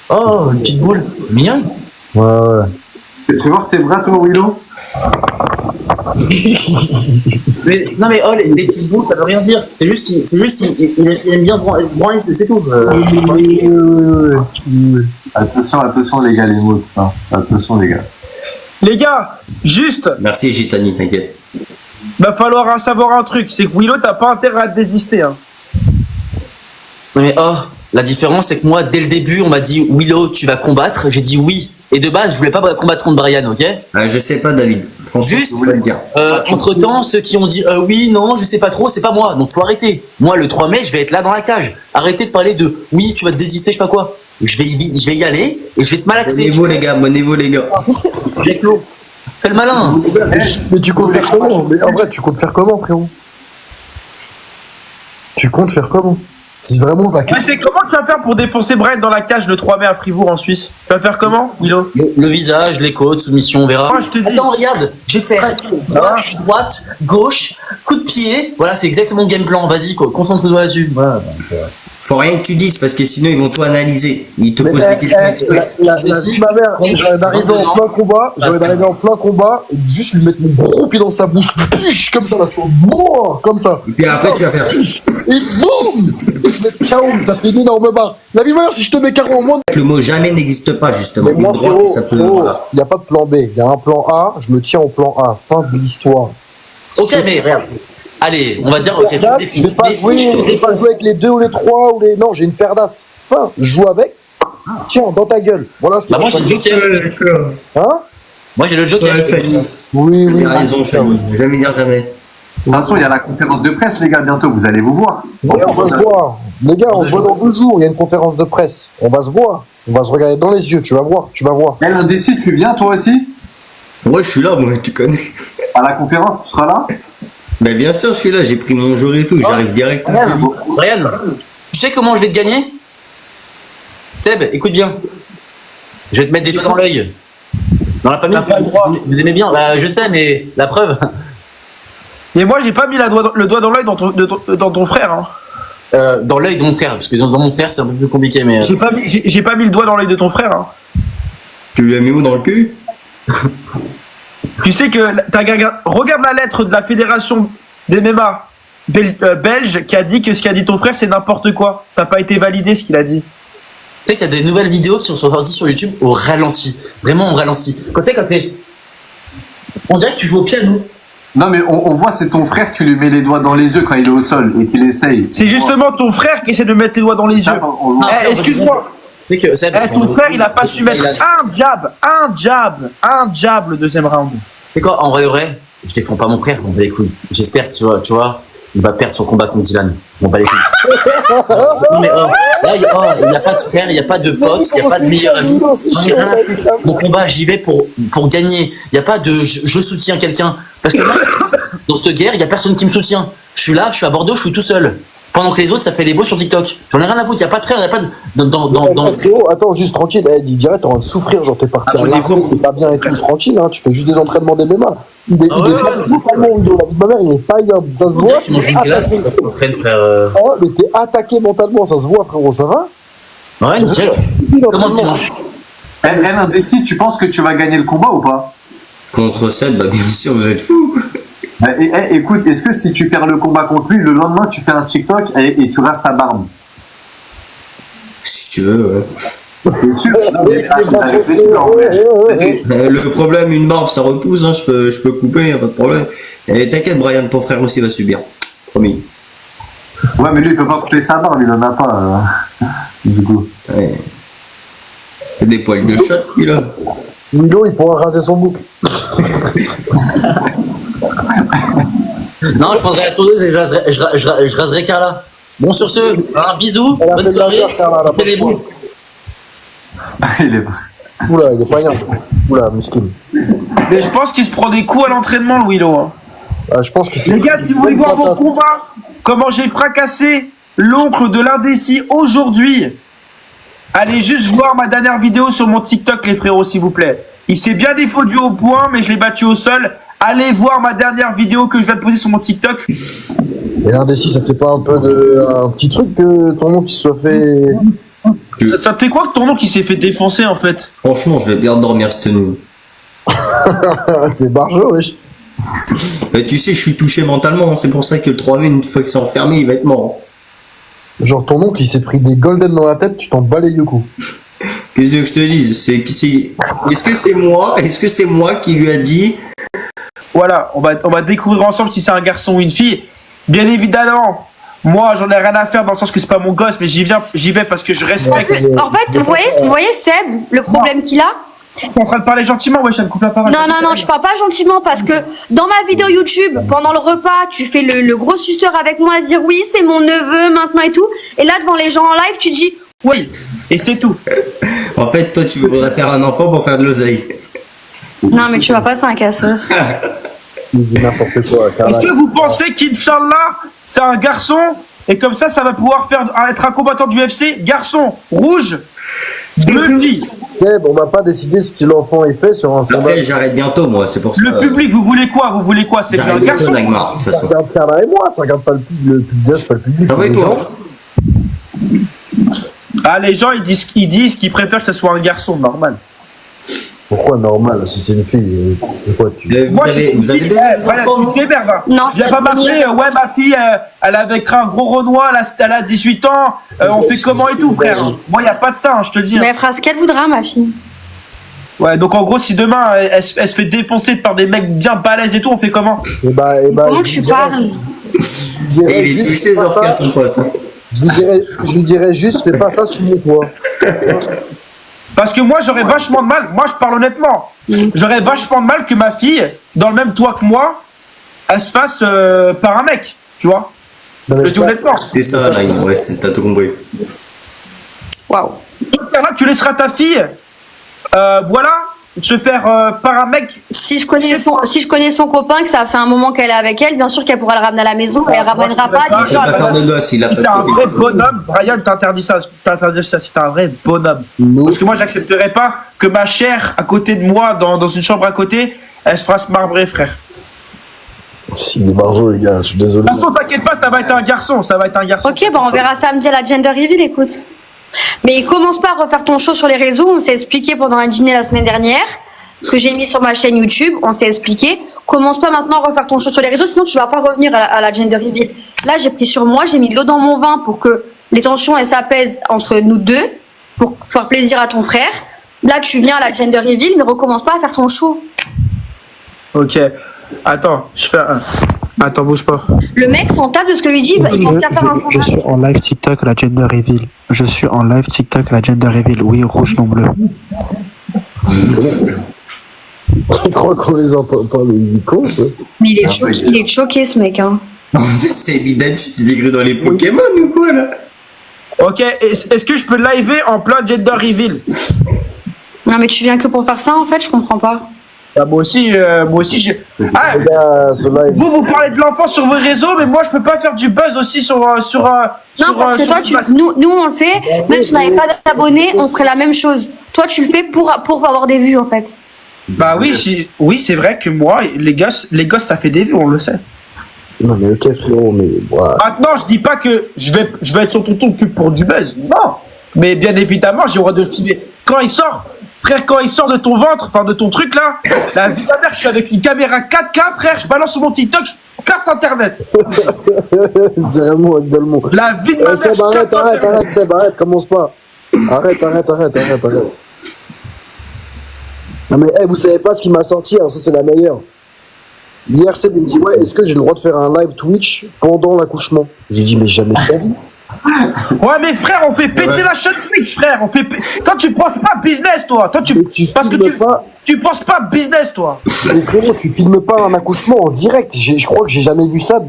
Oh, une petite boule, mignon. Ouais. Tu veux voir tes bras, toi, Willow? Mais, non mais oh, les petites boules, ça veut rien dire. C'est juste qu'il aime bien se branler, c'est tout. Attention les gars, les mots, tout ça. Attention les gars. Les gars, juste. Merci Gitani, t'inquiète. Va falloir savoir un truc, c'est que Willow, t'as pas intérêt à te désister. Hein. Mais oh, la différence c'est que moi, dès le début, on m'a dit Willow, tu vas combattre. J'ai dit oui. Et de base, je voulais pas combattre contre Brian, ok? Je sais pas, David. Franchement, juste, je voulais le dire. entre temps, ceux qui ont dit oui, non, je sais pas trop, c'est pas moi. Donc faut arrêter. Moi, le 3 mai, je vais être là dans la cage. Arrêtez de parler de oui, tu vas te désister, je sais pas quoi. Je vais y aller et je vais te malaxer. Abonnez-vous les gars. J'ai clos. Fais le malin. Mais tu comptes faire comment? Mais en vrai, tu comptes faire comment, frérot? Tu comptes faire comment? Si vraiment ta question. C'est comment tu vas faire pour défoncer Brian dans la cage le 3 mai à Fribourg en Suisse? Tu vas faire comment, Willow? Le visage, les côtes, soumission, on verra. Moi, je te dis. Attends, regarde, je vais faire droite, gauche, coup de pied. Voilà, c'est exactement le game plan. Vas-y, concentre-toi là-dessus. Voilà. Faut rien que tu dises parce que sinon ils vont tout analyser. Ils te posent des questions exprès. La vie de ma mère, j'aurais d'arriver en plein combat, et juste lui mettre mon gros pied dans sa bouche, piche, comme ça là, tu vois, comme ça. Et puis après tu vas faire. Et boum! Et je mets KO, ça fait une énorme barre. La vie de ma mère, si je te mets KO en moins. Le mot jamais n'existe pas justement. Mais moi, Une droite, ça peut. Voilà. Il n'y a pas de plan B, il y a un plan A, je me tiens au plan A, fin de l'histoire. Ok, mais regarde. Allez, on va dire, ok, tu je vais pas jouer avec les 2 ou les 3 ou les. Non, j'ai une paire d'as. Enfin, je joue avec. Tiens, dans ta gueule. Voilà ce qui est. Moi j'ai le joker. Hein? Moi j'ai le joker. Oui. Il a raison, Fanny. Jamais dire jamais. De toute façon, il y a la conférence de presse, les gars, bientôt, vous allez vous voir. Oui, on va se voir. Les gars, on se voit dans 2 jours, il y a une conférence de presse. On va se voir. On va se regarder dans les yeux, tu vas voir. LDC, tu viens toi aussi? Ouais, je suis là, moi, tu connais. À la conférence, tu seras là? Mais bien sûr, je suis là, j'ai pris mon jour et tout, j'arrive direct. Brian, tu sais comment je vais te gagner? Seb, écoute bien. Je vais te mettre des doigts dans l'œil. Dans la famille, vous aimez bien? Bah, je sais, mais la preuve. Et moi, j'ai pas mis le doigt dans l'œil dans ton frère. Hein. Dans l'œil de mon frère, parce que dans mon frère, c'est un peu plus compliqué, mais. J'ai pas mis le doigt dans l'œil de ton frère. Hein. Tu lui as mis où dans le cul? Tu sais que regarde la lettre de la fédération des MMA belge qui a dit que ce qu'a dit ton frère c'est n'importe quoi. Ça n'a pas été validé ce qu'il a dit. Tu sais qu'il y a des nouvelles vidéos qui sont sorties sur YouTube au ralenti. Vraiment au ralenti. Quand t'es. On dirait que tu joues au piano. Non mais on voit c'est ton frère qui lui met les doigts dans les yeux quand il est au sol et qu'il essaye. C'est justement ton frère qui essaie de mettre les doigts dans les yeux. Excuse-moi. Ton frère il a pas su mettre un jab le deuxième round. C'est quoi en vrai, je défends pas mon frère, je m'en bats les couilles. J'espère que tu vois, il va perdre son combat contre Dylan. Je m'en bats les couilles. Non mais là, il n'y a pas de frère, il n'y a pas de pote, il n'y a pas de meilleur ami. J'en ai rien à foutre. Mon combat, j'y vais pour gagner. Il n'y a pas de je soutiens quelqu'un. Parce que là, dans cette guerre, il n'y a personne qui me soutient. Je suis là, je suis à Bordeaux, je suis tout seul. Pendant que les autres, ça fait les beaux sur TikTok. J'en ai rien à foutre, il n'y a pas de frère, il n'y a pas de. Frérot, attends, juste tranquille, il dirait t'es en train de souffrir, genre t'es parti à l'armée, t'es pas bien et tout, tranquille, hein, tu fais juste des entraînements d'MMA. Il est pas mentalement, la vie de ma mère, il est pas bien, ça se voit. Oh, mais t'es attaqué mentalement, ça se voit, frérot, ça va? Ouais, nickel. Comment tu marches? Indécis, tu penses que tu vas gagner le combat ou pas? Contre Seb, bah bien sûr, vous êtes fous. Écoute, est-ce que si tu perds le combat contre lui, le lendemain tu fais un TikTok et tu restes ta barbe? Si tu veux, ouais. Le Le problème, une barbe, ça repousse, hein, je peux couper, y'a pas de problème. Et t'inquiète, Brian, ton frère aussi va subir. Promis. Ouais, mais lui, il peut pas couper sa barbe, il en a pas, du coup. Ouais. C'est des poils de chat, il a. Milo, il pourra raser son bouc. Non, je prendrai la tondeuse et je raserai Carla. Bon, sur ce, un bisou, bonne soirée, appelez-vous. Il est vrai. Oula, il est pas rien. Oula, muscule. Mais je pense qu'il se prend des coups à l'entraînement, le Willow. Hein. Ah, je pense que c'est. Les gars, si vous voulez voir mon combat, comment j'ai fracassé l'oncle de l'indécis aujourd'hui, allez juste voir ma dernière vidéo sur mon TikTok, les frérots, s'il vous plaît. Il s'est bien défendu au point, mais je l'ai battu au sol. Allez voir ma dernière vidéo que je viens de poser sur mon TikTok. Et l'indécis, ça te fait pas un peu un petit truc que ton nom qui soit fait. Ça te fait quoi que ton nom qui s'est fait défoncer en fait? Franchement, je vais bien dormir cette nuit. C'est barjot, wesh. Mais tu sais, je suis touché mentalement, c'est pour ça que le 3 mai, une fois que c'est enfermé, il va être mort. Genre ton oncle, il s'est pris des golden dans la tête, tu t'en bats les yeux coups. Qu'est-ce que je te dise? Est-ce que c'est moi qui lui a dit? Voilà, on va découvrir ensemble si c'est un garçon ou une fille. Bien évidemment, moi j'en ai rien à faire dans le sens que c'est pas mon gosse, mais j'y vais parce que je respecte. En fait, vous voyez Seb, le problème qu'il a? T'es en train de parler gentiment, ouais, ça me coupe la parole. Non, je parle pas gentiment parce que dans ma vidéo YouTube, pendant le repas, tu fais le gros suceur avec moi à dire oui, c'est mon neveu maintenant et tout. Et là, devant les gens en live, tu dis oui, et c'est tout. En fait, toi, tu voudrais faire un enfant pour faire de l'oseille. Non, mais tu vas pas, c'est un cassos. Il dit n'importe quoi. Est-ce que vous pensez qu'Inch'Allah, c'est un garçon et comme ça va pouvoir être un combattant du UFC, garçon, rouge, bleu, fille? On va pas décider ce que l'enfant est fait sur un sondage. Après, j'arrête bientôt, moi, c'est pour ça. Le public, vous voulez quoi? C'est un garçon. Nagmar, de toute façon. Ça regarde Carla et moi, ça regarde pas le public, c'est pas le public. Ça va et toi? Ah, les gens, ils disent qu'ils préfèrent que ce soit un garçon, normal. Pourquoi normal si c'est une fille? Quoi, Moi, vous avez des enfants? Non, viens pas m'appeler, ouais, ma fille, elle avait créé un gros Renoir, elle a 18 ans, on fait comment et tout, frère? Moi, y a pas de ça, hein, je te dis. Mais elle fera ce qu'elle voudra, ma fille. Ouais, donc en gros, si demain, elle se fait défoncer par des mecs bien balèzes et tout, on fait comment? Comment tu parles? Il est touché, Zorka, ton pote. Je lui dirais juste, fais pas ça sous mon toit. Parce que moi, j'aurais vachement de mal, moi je parle honnêtement, j'aurais vachement de mal que ma fille, dans le même toit que moi, elle se fasse par un mec, tu vois. Je le dis honnêtement. C'est ça, là, ouais, t'as tout compris. Waouh. Donc, tu laisseras ta fille, voilà, se faire par un mec. Si je connais son copain, que ça a fait un moment qu'elle est avec elle, bien sûr qu'elle pourra le ramener à la maison et elle ramènera pas des gens. Si t'es un vrai bonhomme, Brian, t'interdis ça si t'es un vrai bonhomme. Parce que moi, j'accepterais pas que ma chère à côté de moi, dans une chambre à côté, elle se fasse marbrer, frère. Il est margeau, les gars, je suis désolé. De toute façon, t'inquiète pas, ça va être un garçon, Ok, on verra samedi à la Gender Reveal, écoute. Mais commence pas à refaire ton show sur les réseaux. On s'est expliqué pendant un dîner la semaine dernière que j'ai mis sur ma chaîne YouTube. On s'est expliqué. Commence pas maintenant à refaire ton show sur les réseaux, sinon tu vas pas revenir à la Gender Reveal. Là, j'ai pris sur moi, j'ai mis de l'eau dans mon vin pour que les tensions s'apaisent entre nous deux, pour faire plaisir à ton frère. Là, tu viens à la Gender Reveal, mais recommence pas à faire ton show. Ok. Attends, Attends, bouge pas. Le mec s'en tape de ce que lui dit, il pense qu'à faire un sondage. Je suis en live TikTok à la Gender Reveal. Je suis en live TikTok à la Gender Reveal. Oui, rouge, non bleu. Il croit qu'on les entend pas, mais il est con, quoi. Mais il est choqué ce mec, hein. C'est évident, tu t'es cru dans les Pokémon ou quoi là? Ok, est-ce que je peux liver en plein gender reveal? Non mais tu viens que pour faire ça en fait, je comprends pas. Ah, moi aussi j'ai... Ah, vous parlez de l'enfant sur vos réseaux, mais moi je peux pas faire du buzz aussi sur non, parce que toi, nous on le fait, même si on n'avait pas d'abonnés, on ferait la même chose. Toi tu le fais pour avoir des vues en fait. Bah oui, c'est vrai que moi, les gosses ça fait des vues, on le sait. Non mais ok frérot, mais... Voilà. Maintenant, je dis pas que je vais être sur ton que pour du buzz, non. Mais bien évidemment, j'ai le droit de le filmer. Quand il sort, frère, quand il sort de ton ventre, enfin de ton truc là, la vie de ma mère, je suis avec une caméra 4K, frère, je balance sur mon TikTok, je casse internet. C'est vraiment un Delmont. La vie de ma mère, arrête, Seb, arrête, commence pas. Arrête. Non mais vous savez pas ce qui m'a sorti, alors ça c'est la meilleure. Hier Seb il me dit ouais, est-ce que j'ai le droit de faire un live Twitch pendant l'accouchement? Je lui dis mais jamais de ta vie. Ouais mais frère, on fait péter la chaîne Twitch, frère. Toi tu penses pas business, toi. Parce que tu penses pas business, toi. Mais frérot, tu filmes pas un accouchement en direct. Je crois que j'ai jamais vu ça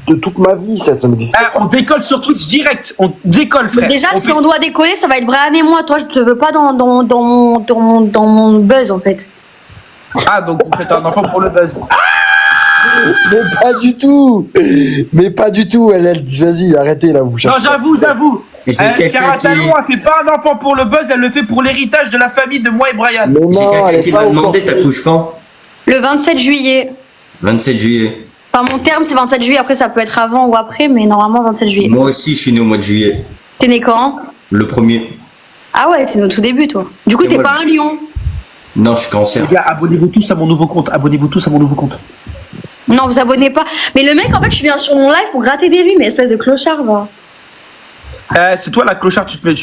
de toute ma vie. Ça m'existe pas. On décolle sur Twitch direct. On décolle, frère. Mais déjà, si on doit décoller, ça va être Brian et moi. Toi, je te veux pas dans mon buzz en fait. Ah, donc vous faites un enfant pour le buzz. Mais pas du tout. Elle dit vas-y, arrêtez là, vous cherchez. Non, j'avoue. Cara Talon, elle fait pas un enfant pour le buzz, elle le fait pour l'héritage de la famille de moi et Brian. Mais non, quelqu'un qui m'a demandé t'accouches quand? Le 27 juillet. 27 juillet. Enfin, mon terme c'est 27 juillet. Après, ça peut être avant ou après, mais normalement 27 juillet. Moi aussi, je suis né au mois de juillet. T'es né quand? Le 1er. Ah ouais, c'est notre tout début, toi. Du coup, t'es pas un lion. Non, je suis cancer. Les gars, abonnez-vous tous à mon nouveau compte. Non, vous abonnez pas. Mais le mec, en fait, tu viens sur mon live pour gratter des vues, mais espèce de clochard, va. C'est toi la clochard, tu fais un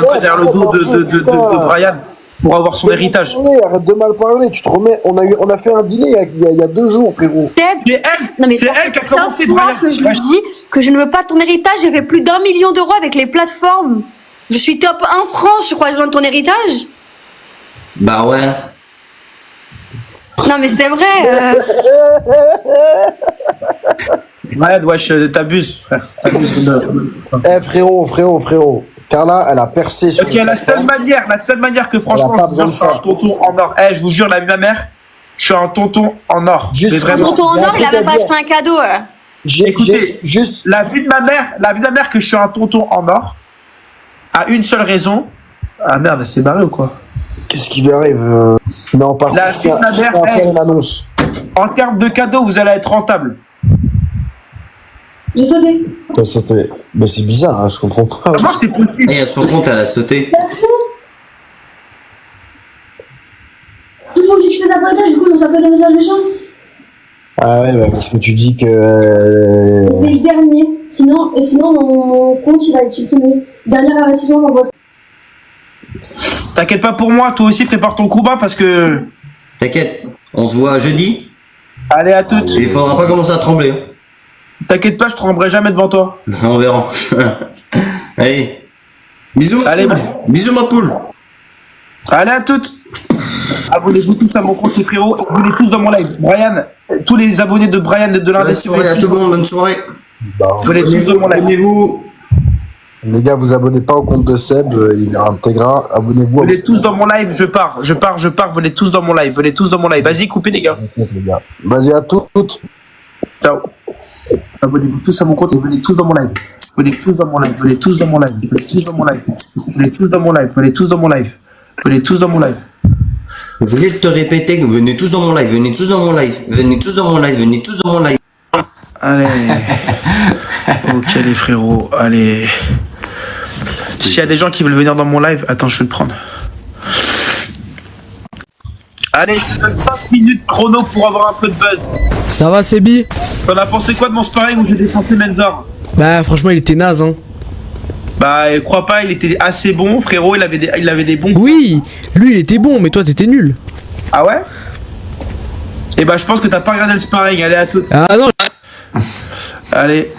code derrière le dos de Brian pour avoir son héritage. Arrête de mal parler, tu te remets. On a fait un dîner il y a 2 jours, frérot. C'est elle qui a commencé, Brian. Que je lui dis que je ne veux pas ton héritage, j'ai fait plus d'1 million d'euros avec les plateformes. Je suis top 1 France, je crois que je donne ton héritage. Bah ouais. Non mais c'est vrai. Ouais, wesh, t'abuses, frère. Frérot. Carla, elle a percé sur. Ok, la seule manière que franchement, je vous jure, je suis un tonton en or. Je vous jure, la vie de ma mère, je suis un tonton en or. Un tonton en or, il a même pas acheté un cadeau. Écoutez, la vie de ma mère que je suis un tonton en or, a une seule raison. Ah merde, elle s'est barrée ou quoi? Qu'est-ce qui lui arrive? Non, par contre, je tiens à faire une annonce. En termes de cadeaux, vous allez être rentable. J'ai sauté. T'as sauté. Mais c'est bizarre, hein, je comprends pas. Comment c'est possible? Et à son compte, elle a sauté. Tout le monde dit que je fais un pointage, du coup, on s'accorde des messages méchants. Ah ouais, bah parce que tu dis que. C'est le dernier. Sinon, mon compte, il va être supprimé. Dernier investissement, j'envoie. T'inquiète pas pour moi, toi aussi prépare ton combat parce que... T'inquiète, on se voit jeudi. Allez, à toutes. Il faudra pas commencer à trembler. T'inquiète pas, je tremblerai jamais devant toi. On verra. Allez. Bisous. Allez, bisous ma poule. Allez, à toutes. Abonnez-vous tous à mon compte, les frérots. Abonnez tous dans mon live. Brian, tous les abonnés de Brian de l'un des... Bonne soirée à tout le monde, bonne soirée. Abonnez-vous tous dans mon live. Abonnez-vous. Les gars, vous abonnez pas au compte de Seb, il est intégrera. Abonnez-vous. Venez tous dans mon live, je pars. Venez tous dans mon live, Vas-y, coupez les gars. Vas-y à toutes. Ciao. Abonnez-vous tous à mon compte et venez tous dans mon live. Venez tous dans mon live. Obligé de te répéter, venez tous dans mon live. Allez. Ok les frérots, allez. S'il y a des gens qui veulent venir dans mon live, attends, je vais le prendre. Allez, je te donne 5 minutes chrono pour avoir un peu de buzz. Ça va, Sebi? T'en as pensé quoi de mon sparring où j'ai défoncé Menzor? Bah, franchement, il était naze, hein. Bah, crois pas, il était assez bon, frérot, il avait des bons. Oui, lui, il était bon, mais toi, t'étais nul. Ah ouais? Et bah, je pense que t'as pas regardé le sparring, allez, à tout. Ah non. Allez.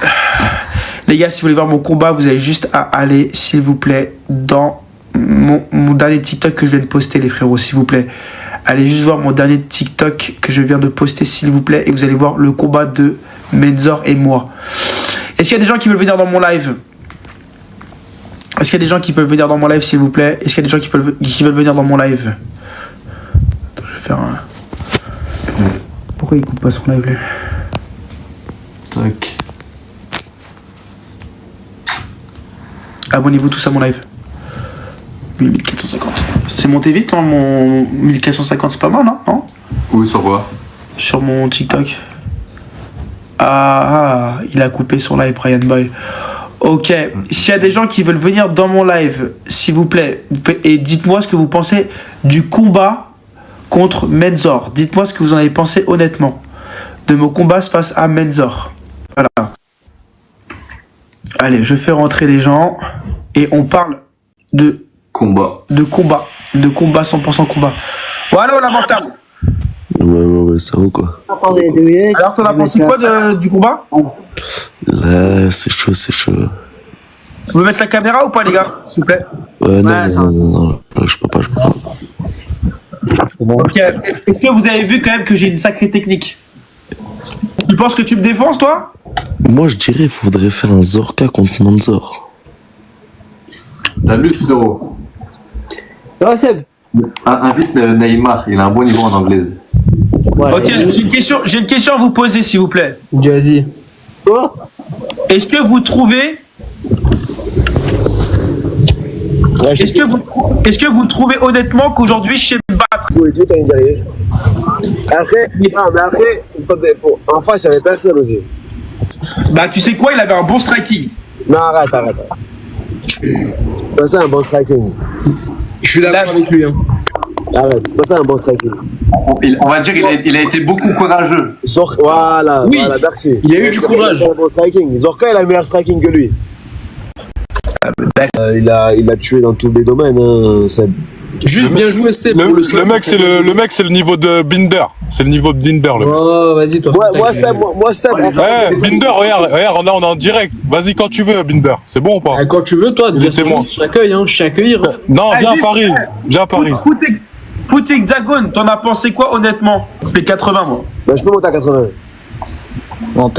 Les gars, si vous voulez voir mon combat, vous avez juste à aller, s'il vous plaît, dans mon dernier TikTok que je viens de poster, les frérots, s'il vous plaît. allez juste voir mon dernier TikTok que je viens de poster, s'il vous plaît, et vous allez voir le combat de Menzor et moi. Est-ce qu'il y a des gens qui veulent venir dans mon live? Est-ce qu'il y a des gens qui peuvent venir dans mon live, s'il vous plaît? Est-ce qu'il y a des gens qui veulent venir dans mon live? Attends, je vais faire un... Pourquoi il coupe pas son live, lui? Tac. Abonnez-vous tous à mon live. 1450. C'est monté vite, hein, mon 1450, c'est pas mal, hein, non? Oui, sur quoi? Sur mon TikTok. Ah, il a coupé son live, Brian Boy. Ok, s'il y a des gens qui veulent venir dans mon live, s'il vous plaît, et dites-moi ce que vous pensez du combat contre Menzor. Dites-moi ce que vous en avez pensé honnêtement de mon combat face à Menzor. Voilà. Allez, je fais rentrer les gens et on parle de combat. De combat, 100% combat. Voilà, lamentable. Ouais, ça va quoi. Alors, t'en as pensé quoi du combat? Là, c'est chaud. Vous pouvez mettre la caméra ou pas, les gars, s'il vous plaît? Non, je peux pas. Ok, est-ce que vous avez vu quand même que j'ai une sacrée technique? Tu penses que tu me défonces, toi? Moi, je dirais qu'il faudrait faire un Zorka contre Menzor. T'as vu, frérot? Ouais, Seb. Invite Neymar, il a un bon niveau en anglaise. Ouais, ok, j'ai une question à vous poser, s'il vous plaît. Vas-y. Quoi? Est-ce que vous trouvez... Est-ce que vous trouvez honnêtement qu'aujourd'hui, je sais me battre? Après, en face, il n'y avait personne aussi. Bah, tu sais quoi, il avait un bon striking. Non, arrête. C'est pas ça un bon striking. Je suis d'accord avec lui. Hein. Arrête, c'est pas ça un bon striking. On va dire qu'il a été beaucoup courageux. Voilà, oui, voilà, merci. Il a eu du courage. Un bon striking. Zorka, il a le meilleur striking que lui. Il a tué dans tous les domaines, hein, Seb. Juste bien joué, Seb. Le mec, c'est le niveau de Binder. C'est le niveau de Binder, le mec. Oh, vas-y, toi. Moi, Seb. Binder, regarde, on est en direct. Vas-y quand tu veux, Binder. C'est bon ou pas? Quand tu veux, toi, je t'accueille, hein. Je sais accueillir. Non, viens à Paris. Foot Hexagone, t'en as pensé quoi honnêtement? Je fais 80 moi. Bah je peux monter à 80.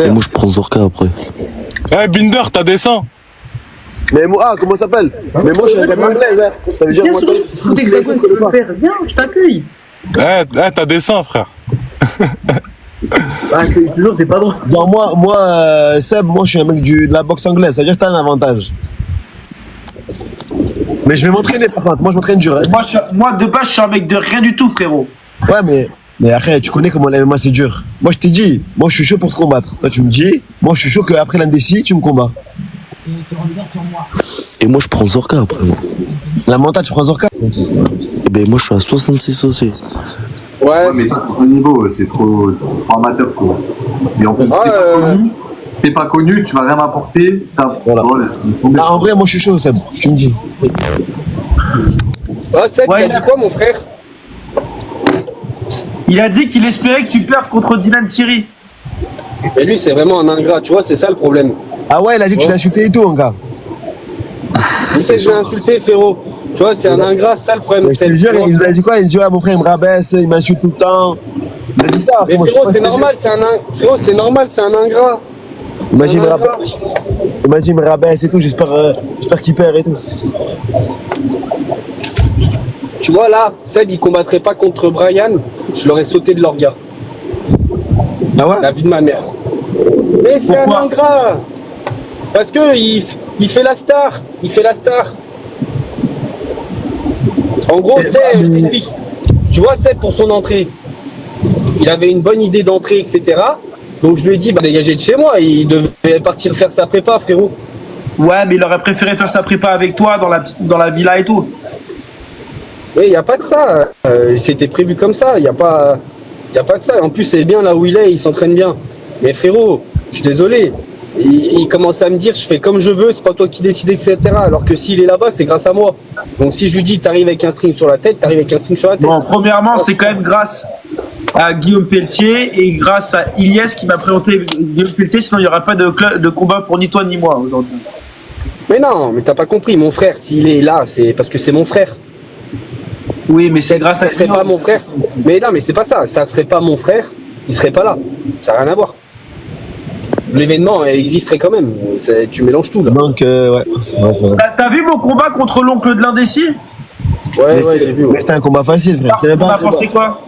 Et moi je prends Zorka après. Binder, t'as des seins. Mais moi, comment ça s'appelle? Mais moi je suis un gars anglais, ça veut dire viens sur Foot Hexagone, tu veux le faire. Viens, je t'accueille. T'as des seins, frère. Toujours, t'es pas droit. Genre moi, Seb, moi je suis un mec de la boxe anglaise, ça veut dire que t'as un avantage. Mais je vais m'entraîner par contre, moi je m'entraîne dur. Hein. Moi de base je suis un mec de rien du tout, frérot. Ouais, mais après tu connais comment la MMA c'est dur. Moi je t'ai dit, moi je suis chaud pour te combattre. Toi tu me dis, moi je suis chaud qu'après l'indécis tu me combats. Et moi je prends Zorka après moi. La mentale tu prends Zorka? Et ben moi je suis à 66 aussi. Ouais, mais ton niveau c'est trop amateur quoi. Et en plus t'es pas connu, tu vas rien m'apporter. Voilà. En vrai, moi je suis chaud, Seb, tu me dis. Seb, il a dit quoi, mon frère? Il a dit qu'il espérait que tu perdes contre Dylan Thierry. Et lui, c'est vraiment un ingrat, tu vois, c'est ça le problème. Ah ouais, il a dit que tu l'as insulté et tout, mon gars. Tu sais que je l'ai insulté, frérot. Tu vois, c'est un ingrat, ça le problème. Je te jure, il nous a dit quoi? Il dit, ouais, mon frère, il me rabaisse, il m'insulte tout le temps. Il a dit ça, mais frérot, c'est normal, c'est normal, c'est un ingrat. Imagine, il me rabaisse et tout, j'espère qu'il perd et tout. Tu vois là, Seb il combattrait pas contre Brian, je l'aurais sauté de l'orga. Ah ouais? La vie de ma mère. Mais c'est un ingrat. Parce que il fait la star. En gros, tu sais, je t'explique. Tu vois, Seb pour son entrée, il avait une bonne idée d'entrée, etc. Donc je lui ai dit, bah dégagez de chez moi, il devait partir faire sa prépa, frérot. Ouais, mais il aurait préféré faire sa prépa avec toi dans la villa et tout. Oui, il n'y a pas de ça. C'était prévu comme ça, il n'y a pas de ça. En plus, c'est bien là où il est, il s'entraîne bien. Mais frérot, je suis désolé. Il commence à me dire, je fais comme je veux, c'est pas toi qui décides, etc. Alors que s'il est là-bas, c'est grâce à moi. Donc si je lui dis, t'arrives avec un string sur la tête, t'arrives avec un string sur la tête. Bon, premièrement, c'est quand même grâce à Guillaume Pelletier et grâce à Ilyes qui m'a présenté Guillaume Pelletier, sinon il n'y aurait pas de combat pour ni toi ni moi aujourd'hui. Mais non, mais t'as pas compris, mon frère, s'il est là, c'est parce que c'est mon frère. Oui, mais c'est grâce à ça serait pas mon frère. Mais non, mais c'est pas ça. Ça serait pas mon frère, il serait pas là. Ça n'a rien à voir. L'événement existerait quand même. Tu mélanges tout là. Donc, ouais. T'as vu mon combat contre l'oncle de l'indécis? Ouais, j'ai vu. Mais c'était un combat facile, frère. On a pensé quoi?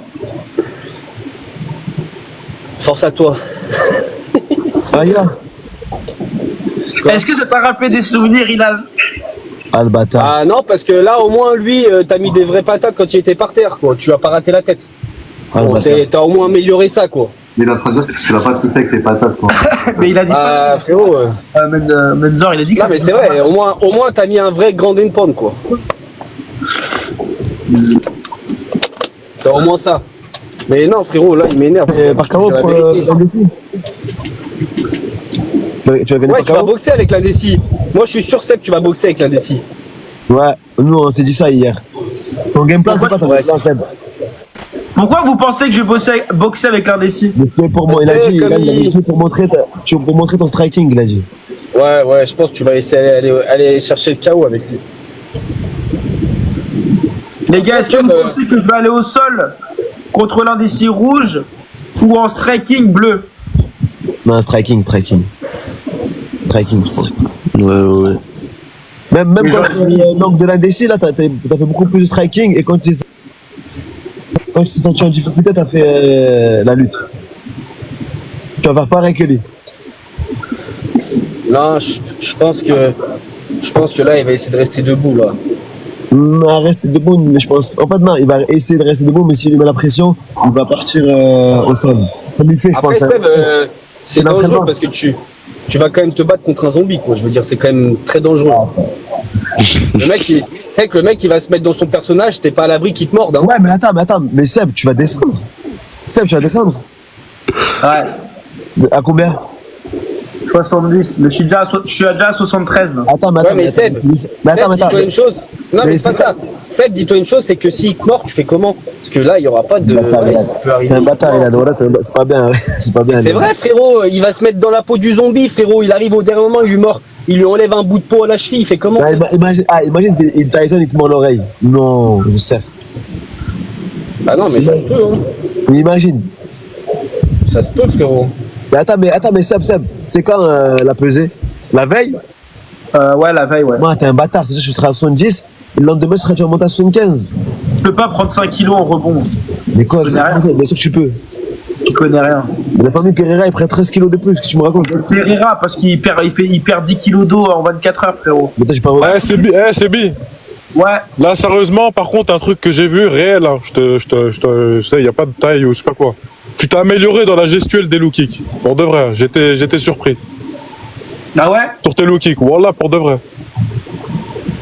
Force à toi. Est-ce que ça t'a rappelé des souvenirs, Hilal? Ah, le bâtard. Ah non, parce que là, au moins, lui, t'as mis des vraies patates quand il était par terre, quoi. Tu as pas raté la tête. Bon, t'as au moins amélioré ça, quoi. Mais la traduction, c'est que tu l'as pas tout fait avec les patates, quoi. Mais il a dit pas. Frérot. Menzor, il a dit que non, ça. mais c'est vrai, au moins t'as mis un vrai grand endpoint, quoi. T'as au moins ça. Mais non, frérot, là, il m'énerve. Par KO pour l'indécis. Tu vas gagner ouais, tu vas boxer avec l'indécis. Moi, je suis sûr, Seb, tu vas boxer avec l'indécis. Ouais, nous, on s'est dit ça hier. Ton game plan, c'est pas ton game plan, Seb. Pourquoi vous pensez que je vais boxer avec l'indécis? Pour moi, il a dit pour montrer ton striking, il a dit. Ouais, je pense que tu vas essayer d'aller chercher le KO avec lui. Les gars, est-ce que vous pensez que je vais aller au sol contre l'indécis rouge ou en striking bleu? Non, striking, je pense. Ouais. Même contre l'angle de l'indécis, là, t'as fait beaucoup plus de striking et quand tu t'es senti en difficulté, t'as fait la lutte. Tu vas faire pareil que lui. Non, je pense que là, il va essayer de rester debout, là. Non, rester debout, mais je pense. En fait, non, il va essayer de rester debout, mais s'il met la pression, il va partir au sol. Comme il fait, je Après, pense. Seb, c'est dangereux parce que tu vas quand même te battre contre un zombie, quoi. Je veux dire, c'est quand même très dangereux. Le mec, il va se mettre dans son personnage, t'es pas à l'abri qu'il te morde. Hein. Ouais, mais attends, mais Seb, tu vas descendre. Ouais. À combien? 70, mais je suis déjà à 73 là. Attends, mais Seb, dis-toi une chose. Non, mais c'est pas ça. Seb, dis-toi une chose, c'est que s'il te mord, tu fais comment? Parce que là, il y aura pas de. T'es un bâtard, il a droit, c'est pas bien, c'est pas bien. C'est vrai, frérot, il va se mettre dans la peau du zombie, frérot. Il arrive au dernier moment, il lui enlève un bout de peau à la cheville, il fait comment? Imagine, Tyson, il te mord l'oreille. Non, je sais. Ah non, mais ça se peut, hein. Imagine. Ça se peut, frérot. Mais attends, mais Seb, c'est quand la pesée? La veille? Ouais, la veille, ouais. Moi, t'es un bâtard, c'est sûr que je serai à 70, et le lendemain, tu vas monter à 75. Je peux pas prendre 5 kilos en rebond. Mais quoi, bien sûr que tu peux. Tu connais rien. La famille Pereira, il prend 13 kilos de plus, que tu me racontes? Pereira, parce qu'il perd 10 kilos d'eau en 24 heures, frérot. Mais toi, j'ai pas. C'est bi. Ouais. Là, sérieusement, par contre, un truc que j'ai vu réel, hein, il y a pas de taille ou je sais pas quoi. Tu t'es amélioré dans la gestuelle des low kicks. Pour de vrai, j'étais surpris. Ah ouais? Sur tes low kicks, voilà, pour de vrai.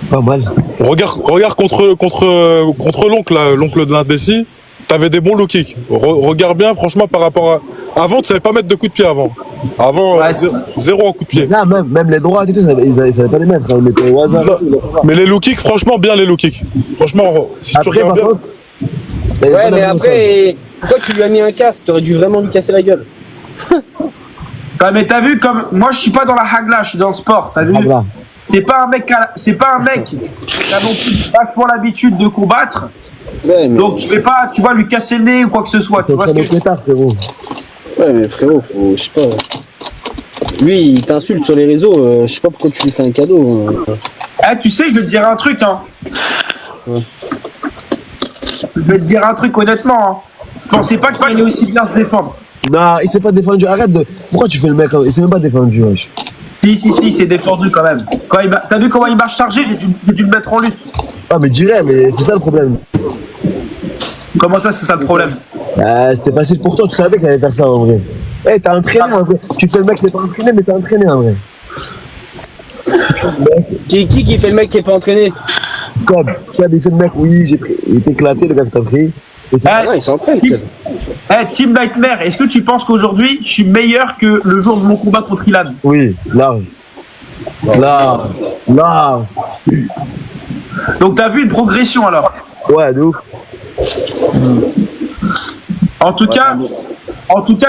Pas mal. Regarde contre l'oncle de l'indécis, t'avais des bons low kicks. Regarde bien, franchement, par rapport à. Avant, tu savais pas mettre de coups de pied avant. Ouais, zéro en coup de pied. Là, même les droits et tout, ils savaient pas les mettre. Ils mettaient au hasard. Mais les low kicks, franchement, bien les low kicks. Franchement, si tu regardes bien. Ouais, mais après, pourquoi tu lui as mis un casque? T'aurais dû vraiment lui casser la gueule. Ouais, mais t'as vu, comme moi je suis pas dans la hagla, je suis dans le sport, t'as vu? C'est pas un mec qui a non plus vachement l'habitude de combattre. Ouais, mais... Donc je vais pas, tu vois, lui casser le nez ou quoi que ce soit. Tu vois ce que Ouais, mais frérot, je sais pas. Lui, il t'insulte sur les réseaux, je sais pas pourquoi tu lui fais un cadeau. Tu sais, je vais te dire un truc, hein. Ouais. Je vais te dire un truc honnêtement, hein. Je pensais pas qu'il allait aussi bien se défendre. Non, il s'est pas défendu, arrête de... Pourquoi tu fais le mec? Il s'est même pas défendu, wesh. Si, il s'est défendu quand même. T'as vu comment il marche chargé? J'ai dû le mettre en lutte. Ah, mais dirais, mais c'est ça le problème. Comment ça, c'est ça le problème? C'était facile pour toi, tu savais qu'il allait faire ça en vrai. T'as entraîné en vrai. Tu fais le mec qui n'est pas entraîné, mais t'as entraîné en vrai. Qui fait le mec qui est pas entraîné? Comme, Seb, il fait le mec, oui, il est éclaté, le gars qui t'a pris. Il s'entraîne, Seb. Team Nightmare, est-ce que tu penses qu'aujourd'hui, je suis meilleur que le jour de mon combat contre Ilan? Oui, large. Large. Donc t'as vu une progression alors? Ouais, de ouf. En tout cas,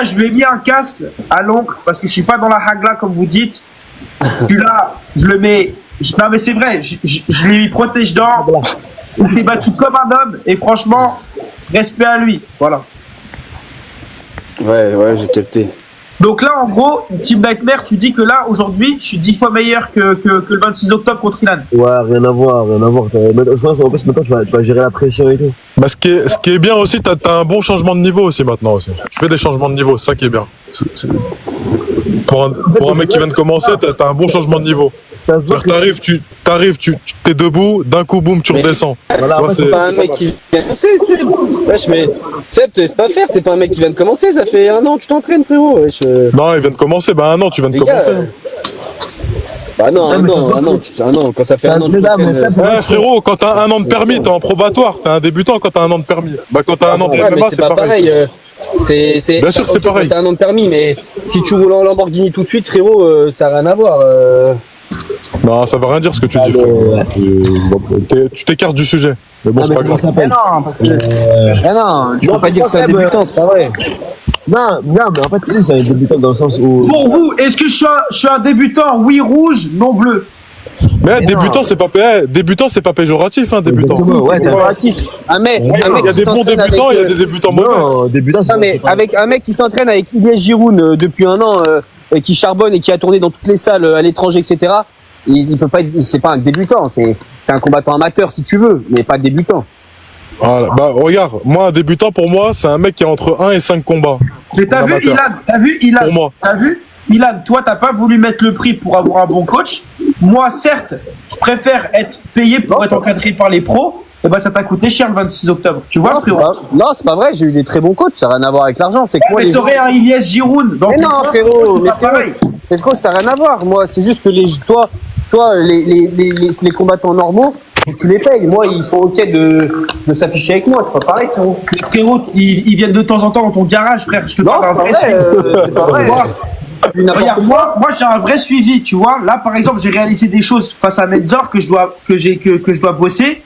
je lui ai mis un casque à l'oncle parce que je suis pas dans la hagla comme vous dites. Je suis là, je le mets. Non mais c'est vrai, je lui protège dents. Il s'est battu comme un homme et franchement, respect à lui. Voilà. Ouais, j'ai capté. Donc là, en gros, Team Nightmare, tu dis que là, aujourd'hui, je suis 10 fois meilleur que le 26 octobre contre Ilan. Ouais, rien à voir. En plus, maintenant, tu vas gérer la pression et tout. Bah, ce qui est bien aussi, t'as un bon changement de niveau aussi maintenant aussi. Tu fais des changements de niveau, c'est ça qui est bien. Pour un mec qui vient de commencer, t'as un bon changement de niveau. T'arrives, t'es debout, d'un coup, boum, tu redescends. Voilà, c'est pas un mec qui vient de commencer, Seb. Wesh, mais Seb, te laisse pas faire, t'es pas un mec qui vient de commencer, ça fait 1 an que tu t'entraînes, frérot. Wesh. Non, il vient de commencer, bah 1 an, tu viens de commencer. Bah non, un an, quand ça fait 1 an. Ouais, frérot, quand t'as 1 an de permis, t'es en probatoire, t'es un débutant quand t'as 1 an de permis. Bah quand t'as 1 an de MMA, c'est pas pareil. Bien sûr que c'est pareil. T'as 1 an de permis, mais si tu roules en Lamborghini tout de suite, frérot, ça n'a rien à voir. Non, ça veut rien dire ce que tu dis, frérot. Tu t'écartes du sujet. Mais bon, c'est pas grave. Non, tu peux pas dire que c'est un débutant, c'est pas vrai. Non, mais en fait, si, c'est un débutant dans le sens où. Pour vous, est-ce que je suis un débutant? Oui, rouge, non bleu. Mais débutant, c'est pas péjoratif, hein, débutant. Ouais, c'est péjoratif. Il y a des bons débutants, il y a des débutants mauvais. Non, débutant, c'est. Mais avec un mec qui s'entraîne avec Ilyes Giroun depuis 1 an, qui charbonne et qui a tourné dans toutes les salles à l'étranger, etc. Il peut pas être, c'est pas un débutant, c'est un combattant amateur si tu veux, mais pas débutant. Voilà. Bah regarde, moi un débutant pour moi, c'est un mec qui a entre 1 et 5 combats. Mais t'as vu Ilan, toi t'as pas voulu mettre le prix pour avoir un bon coach. Moi certes, je préfère être payé pour être encadré par les pros. Et bah ça t'a coûté cher le 26 octobre. Tu vois, frérot? Non, c'est pas vrai, j'ai eu des très bons coachs, ça n'a rien à voir avec l'argent. C'est quoi mais t'aurais un Ilyes Giroun. Mais non, frérot, frérot, ça n'a rien à voir. Moi, c'est juste que toi, les combattants normaux, tu les payes. Moi, ils sont ok de s'afficher avec moi, c'est pas pareil, frérot. Les frérots, ils viennent de temps en temps dans ton garage, frère. Je te parle d'un vrai suivi. C'est pas vrai. Regarde, moi j'ai un vrai suivi, tu vois. Là, par exemple, j'ai réalisé des choses face à Menzor que je dois bosser,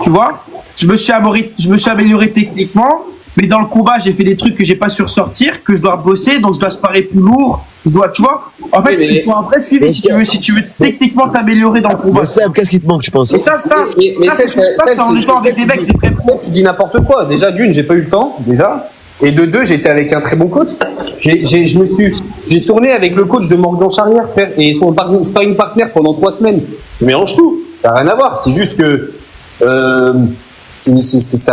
tu vois. Je me suis amélioré techniquement, mais dans le combat, j'ai fait des trucs que j'ai pas su ressortir, que je dois bosser, donc je dois sparer plus lourd. Tu vois, en fait, il faut un vrai suivi si tu veux techniquement t'améliorer dans le combat. Seb, qu'est-ce qui te manque, je pense? Et ça, c'est en étant avec des mecs, des vrais pros. Tu dis n'importe quoi. Déjà, d'une, j'ai pas eu le temps, déjà. Et de deux, j'étais avec un très bon coach. J'ai tourné avec le coach de Morgan Charrière, frère, et son sparring partner pendant 3 semaines. Je mélange tout. Ça n'a rien à voir. C'est juste que, ça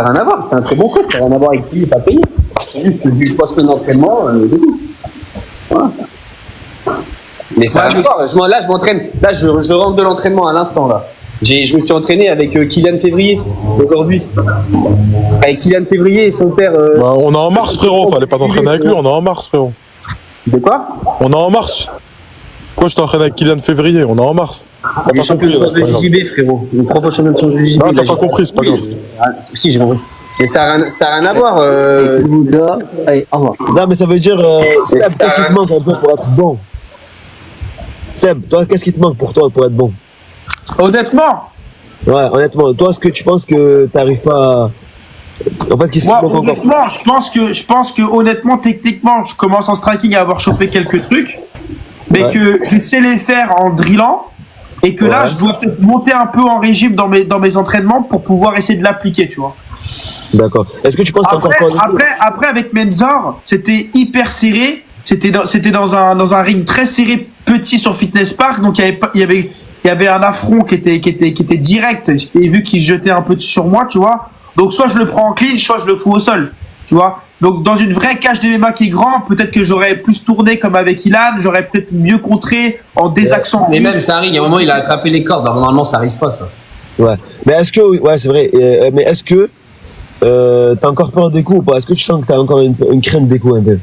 n'a rien à voir. C'est un très bon coach. Ça n'a rien à voir avec qui il n'est pas payé. C'est juste que du 3 semaines d'entraînement, de tout. Voilà. Mais ça, là, je m'entraîne. Là, je rentre de l'entraînement à l'instant, là. Je me suis entraîné avec Kylian Février aujourd'hui. Avec Kylian Février et son père. Bah, on est en mars, frérot. Fallait pas t'entraîner avec lui. On est en mars, frérot. De quoi? On est en mars. Pourquoi je t'entraîne avec Kylian Février? On est en mars. Il est champion de JB, frérot. Le propre champion de JB. Non, t'as pas compris, c'est pas grave. Si, j'ai compris. Et ça n'a rien à voir. Allez, au revoir. Non, mais ça veut dire, Seb, qu'est-ce qui te manque un peu pour être bon? Seb, toi, qu'est-ce qui te manque pour toi pour être bon? Honnêtement? Ouais, honnêtement. Toi, est-ce que tu penses que t'arrives pas à... En fait, qu'est-ce qui te manque encore? Honnêtement, je pense que honnêtement, techniquement, je commence en striking à avoir chopé quelques trucs, mais que je sais les faire en drillant, et que là, je dois peut-être monter un peu en régime dans mes entraînements pour pouvoir essayer de l'appliquer, tu vois. D'accord. Est-ce que tu penses après avec Menzor, c'était hyper serré. C'était dans un ring très serré, petit sur Fitness Park. Donc il y avait un affront qui était direct. Et vu qu'il se jetait un peu sur moi, tu vois. Donc soit je le prends en clinch, soit je le fous au sol, tu vois. Donc dans une vraie cage de MMA qui est grand, peut-être que j'aurais plus tourné comme avec Ilan, j'aurais peut-être mieux contré en désaxant. Mais même Tariq, à un moment il a attrapé les cordes. Alors, normalement ça arrive pas ça. Ouais. Mais est-ce que c'est vrai. Mais est-ce que t'as encore peur des coups ou pas? Est-ce que tu sens que t'as encore une crainte des coups un peu?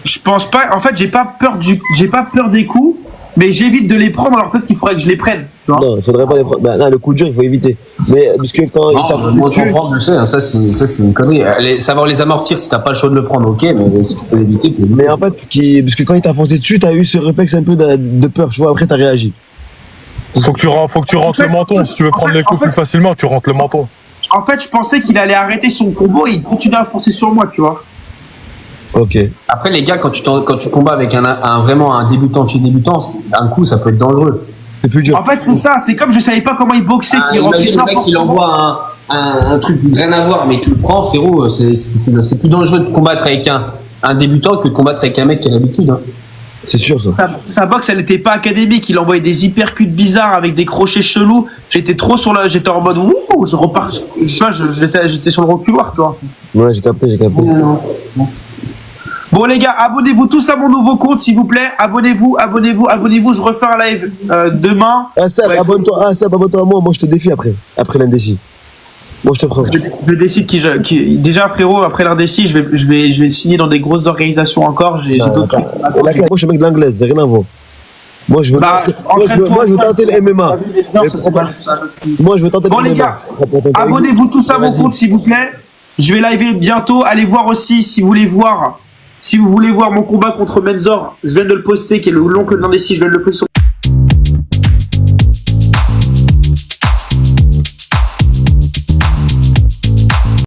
Je pense pas. En fait, j'ai pas peur des coups, mais j'évite de les prendre. Alors peut-être qu'il faudrait que je les prenne. Tu vois. Non, il faudrait pas les prendre. Bah, non, le coup de dur, il faut éviter. Mais parce que quand il t'a dessus, je sais, hein, ça c'est une connerie. Savoir les amortir si t'as pas le choix de le prendre, ok, mais si tu peux l'éviter. Mais en fait, parce que quand il t'a foncé dessus, t'as eu ce réflexe un peu de peur. Tu vois, après t'as réagi. Faut que tu rentres le menton. Si tu veux prendre les coups plus facilement, tu rentres le menton. En fait, je pensais qu'il allait arrêter son combo et il continuait à foncer sur moi, tu vois. Ok. Après, les gars, quand tu combats avec vraiment un débutant chez débutant, un coup, ça peut être dangereux. C'est plus dur. En fait, c'est ça. C'est comme je savais pas comment il boxait, qu'il rentrait le mec, il envoie un truc rien à voir, mais tu le prends, frérot, c'est plus dangereux de combattre avec un débutant que de combattre avec un mec qui a l'habitude. Hein. C'est sûr, ça. Sa boxe, elle était pas académique. Il envoyait des hypercuts bizarres avec des crochets chelous. J'étais trop sur la. J'étais en mode ouh, je repars. J'étais sur le reculoir, tu vois. Ouais, j'ai capté. Bon, les gars, abonnez-vous tous à mon nouveau compte, s'il vous plaît. Abonnez-vous. Je refais un live demain. Ah, Seb, abonne-toi à moi. Moi, je te défie après l'indécis. Moi, je te prends. Je décide qui. Déjà, frérot, après l'indécis, je vais signer dans des grosses organisations encore. J'ai d'autres trucs. Moi, je suis un mec de l'anglaise, c'est rien à voir. Moi, je veux tenter le MMA. Moi, je veux tenter le MMA. Bon, les gars, abonnez-vous tous à mon compte, s'il vous plaît. Je vais liver bientôt. Allez voir aussi si vous voulez voir mon combat contre Menzor. Je viens de le poster, qui est l'oncle de l'indécis. Je viens de le poster sur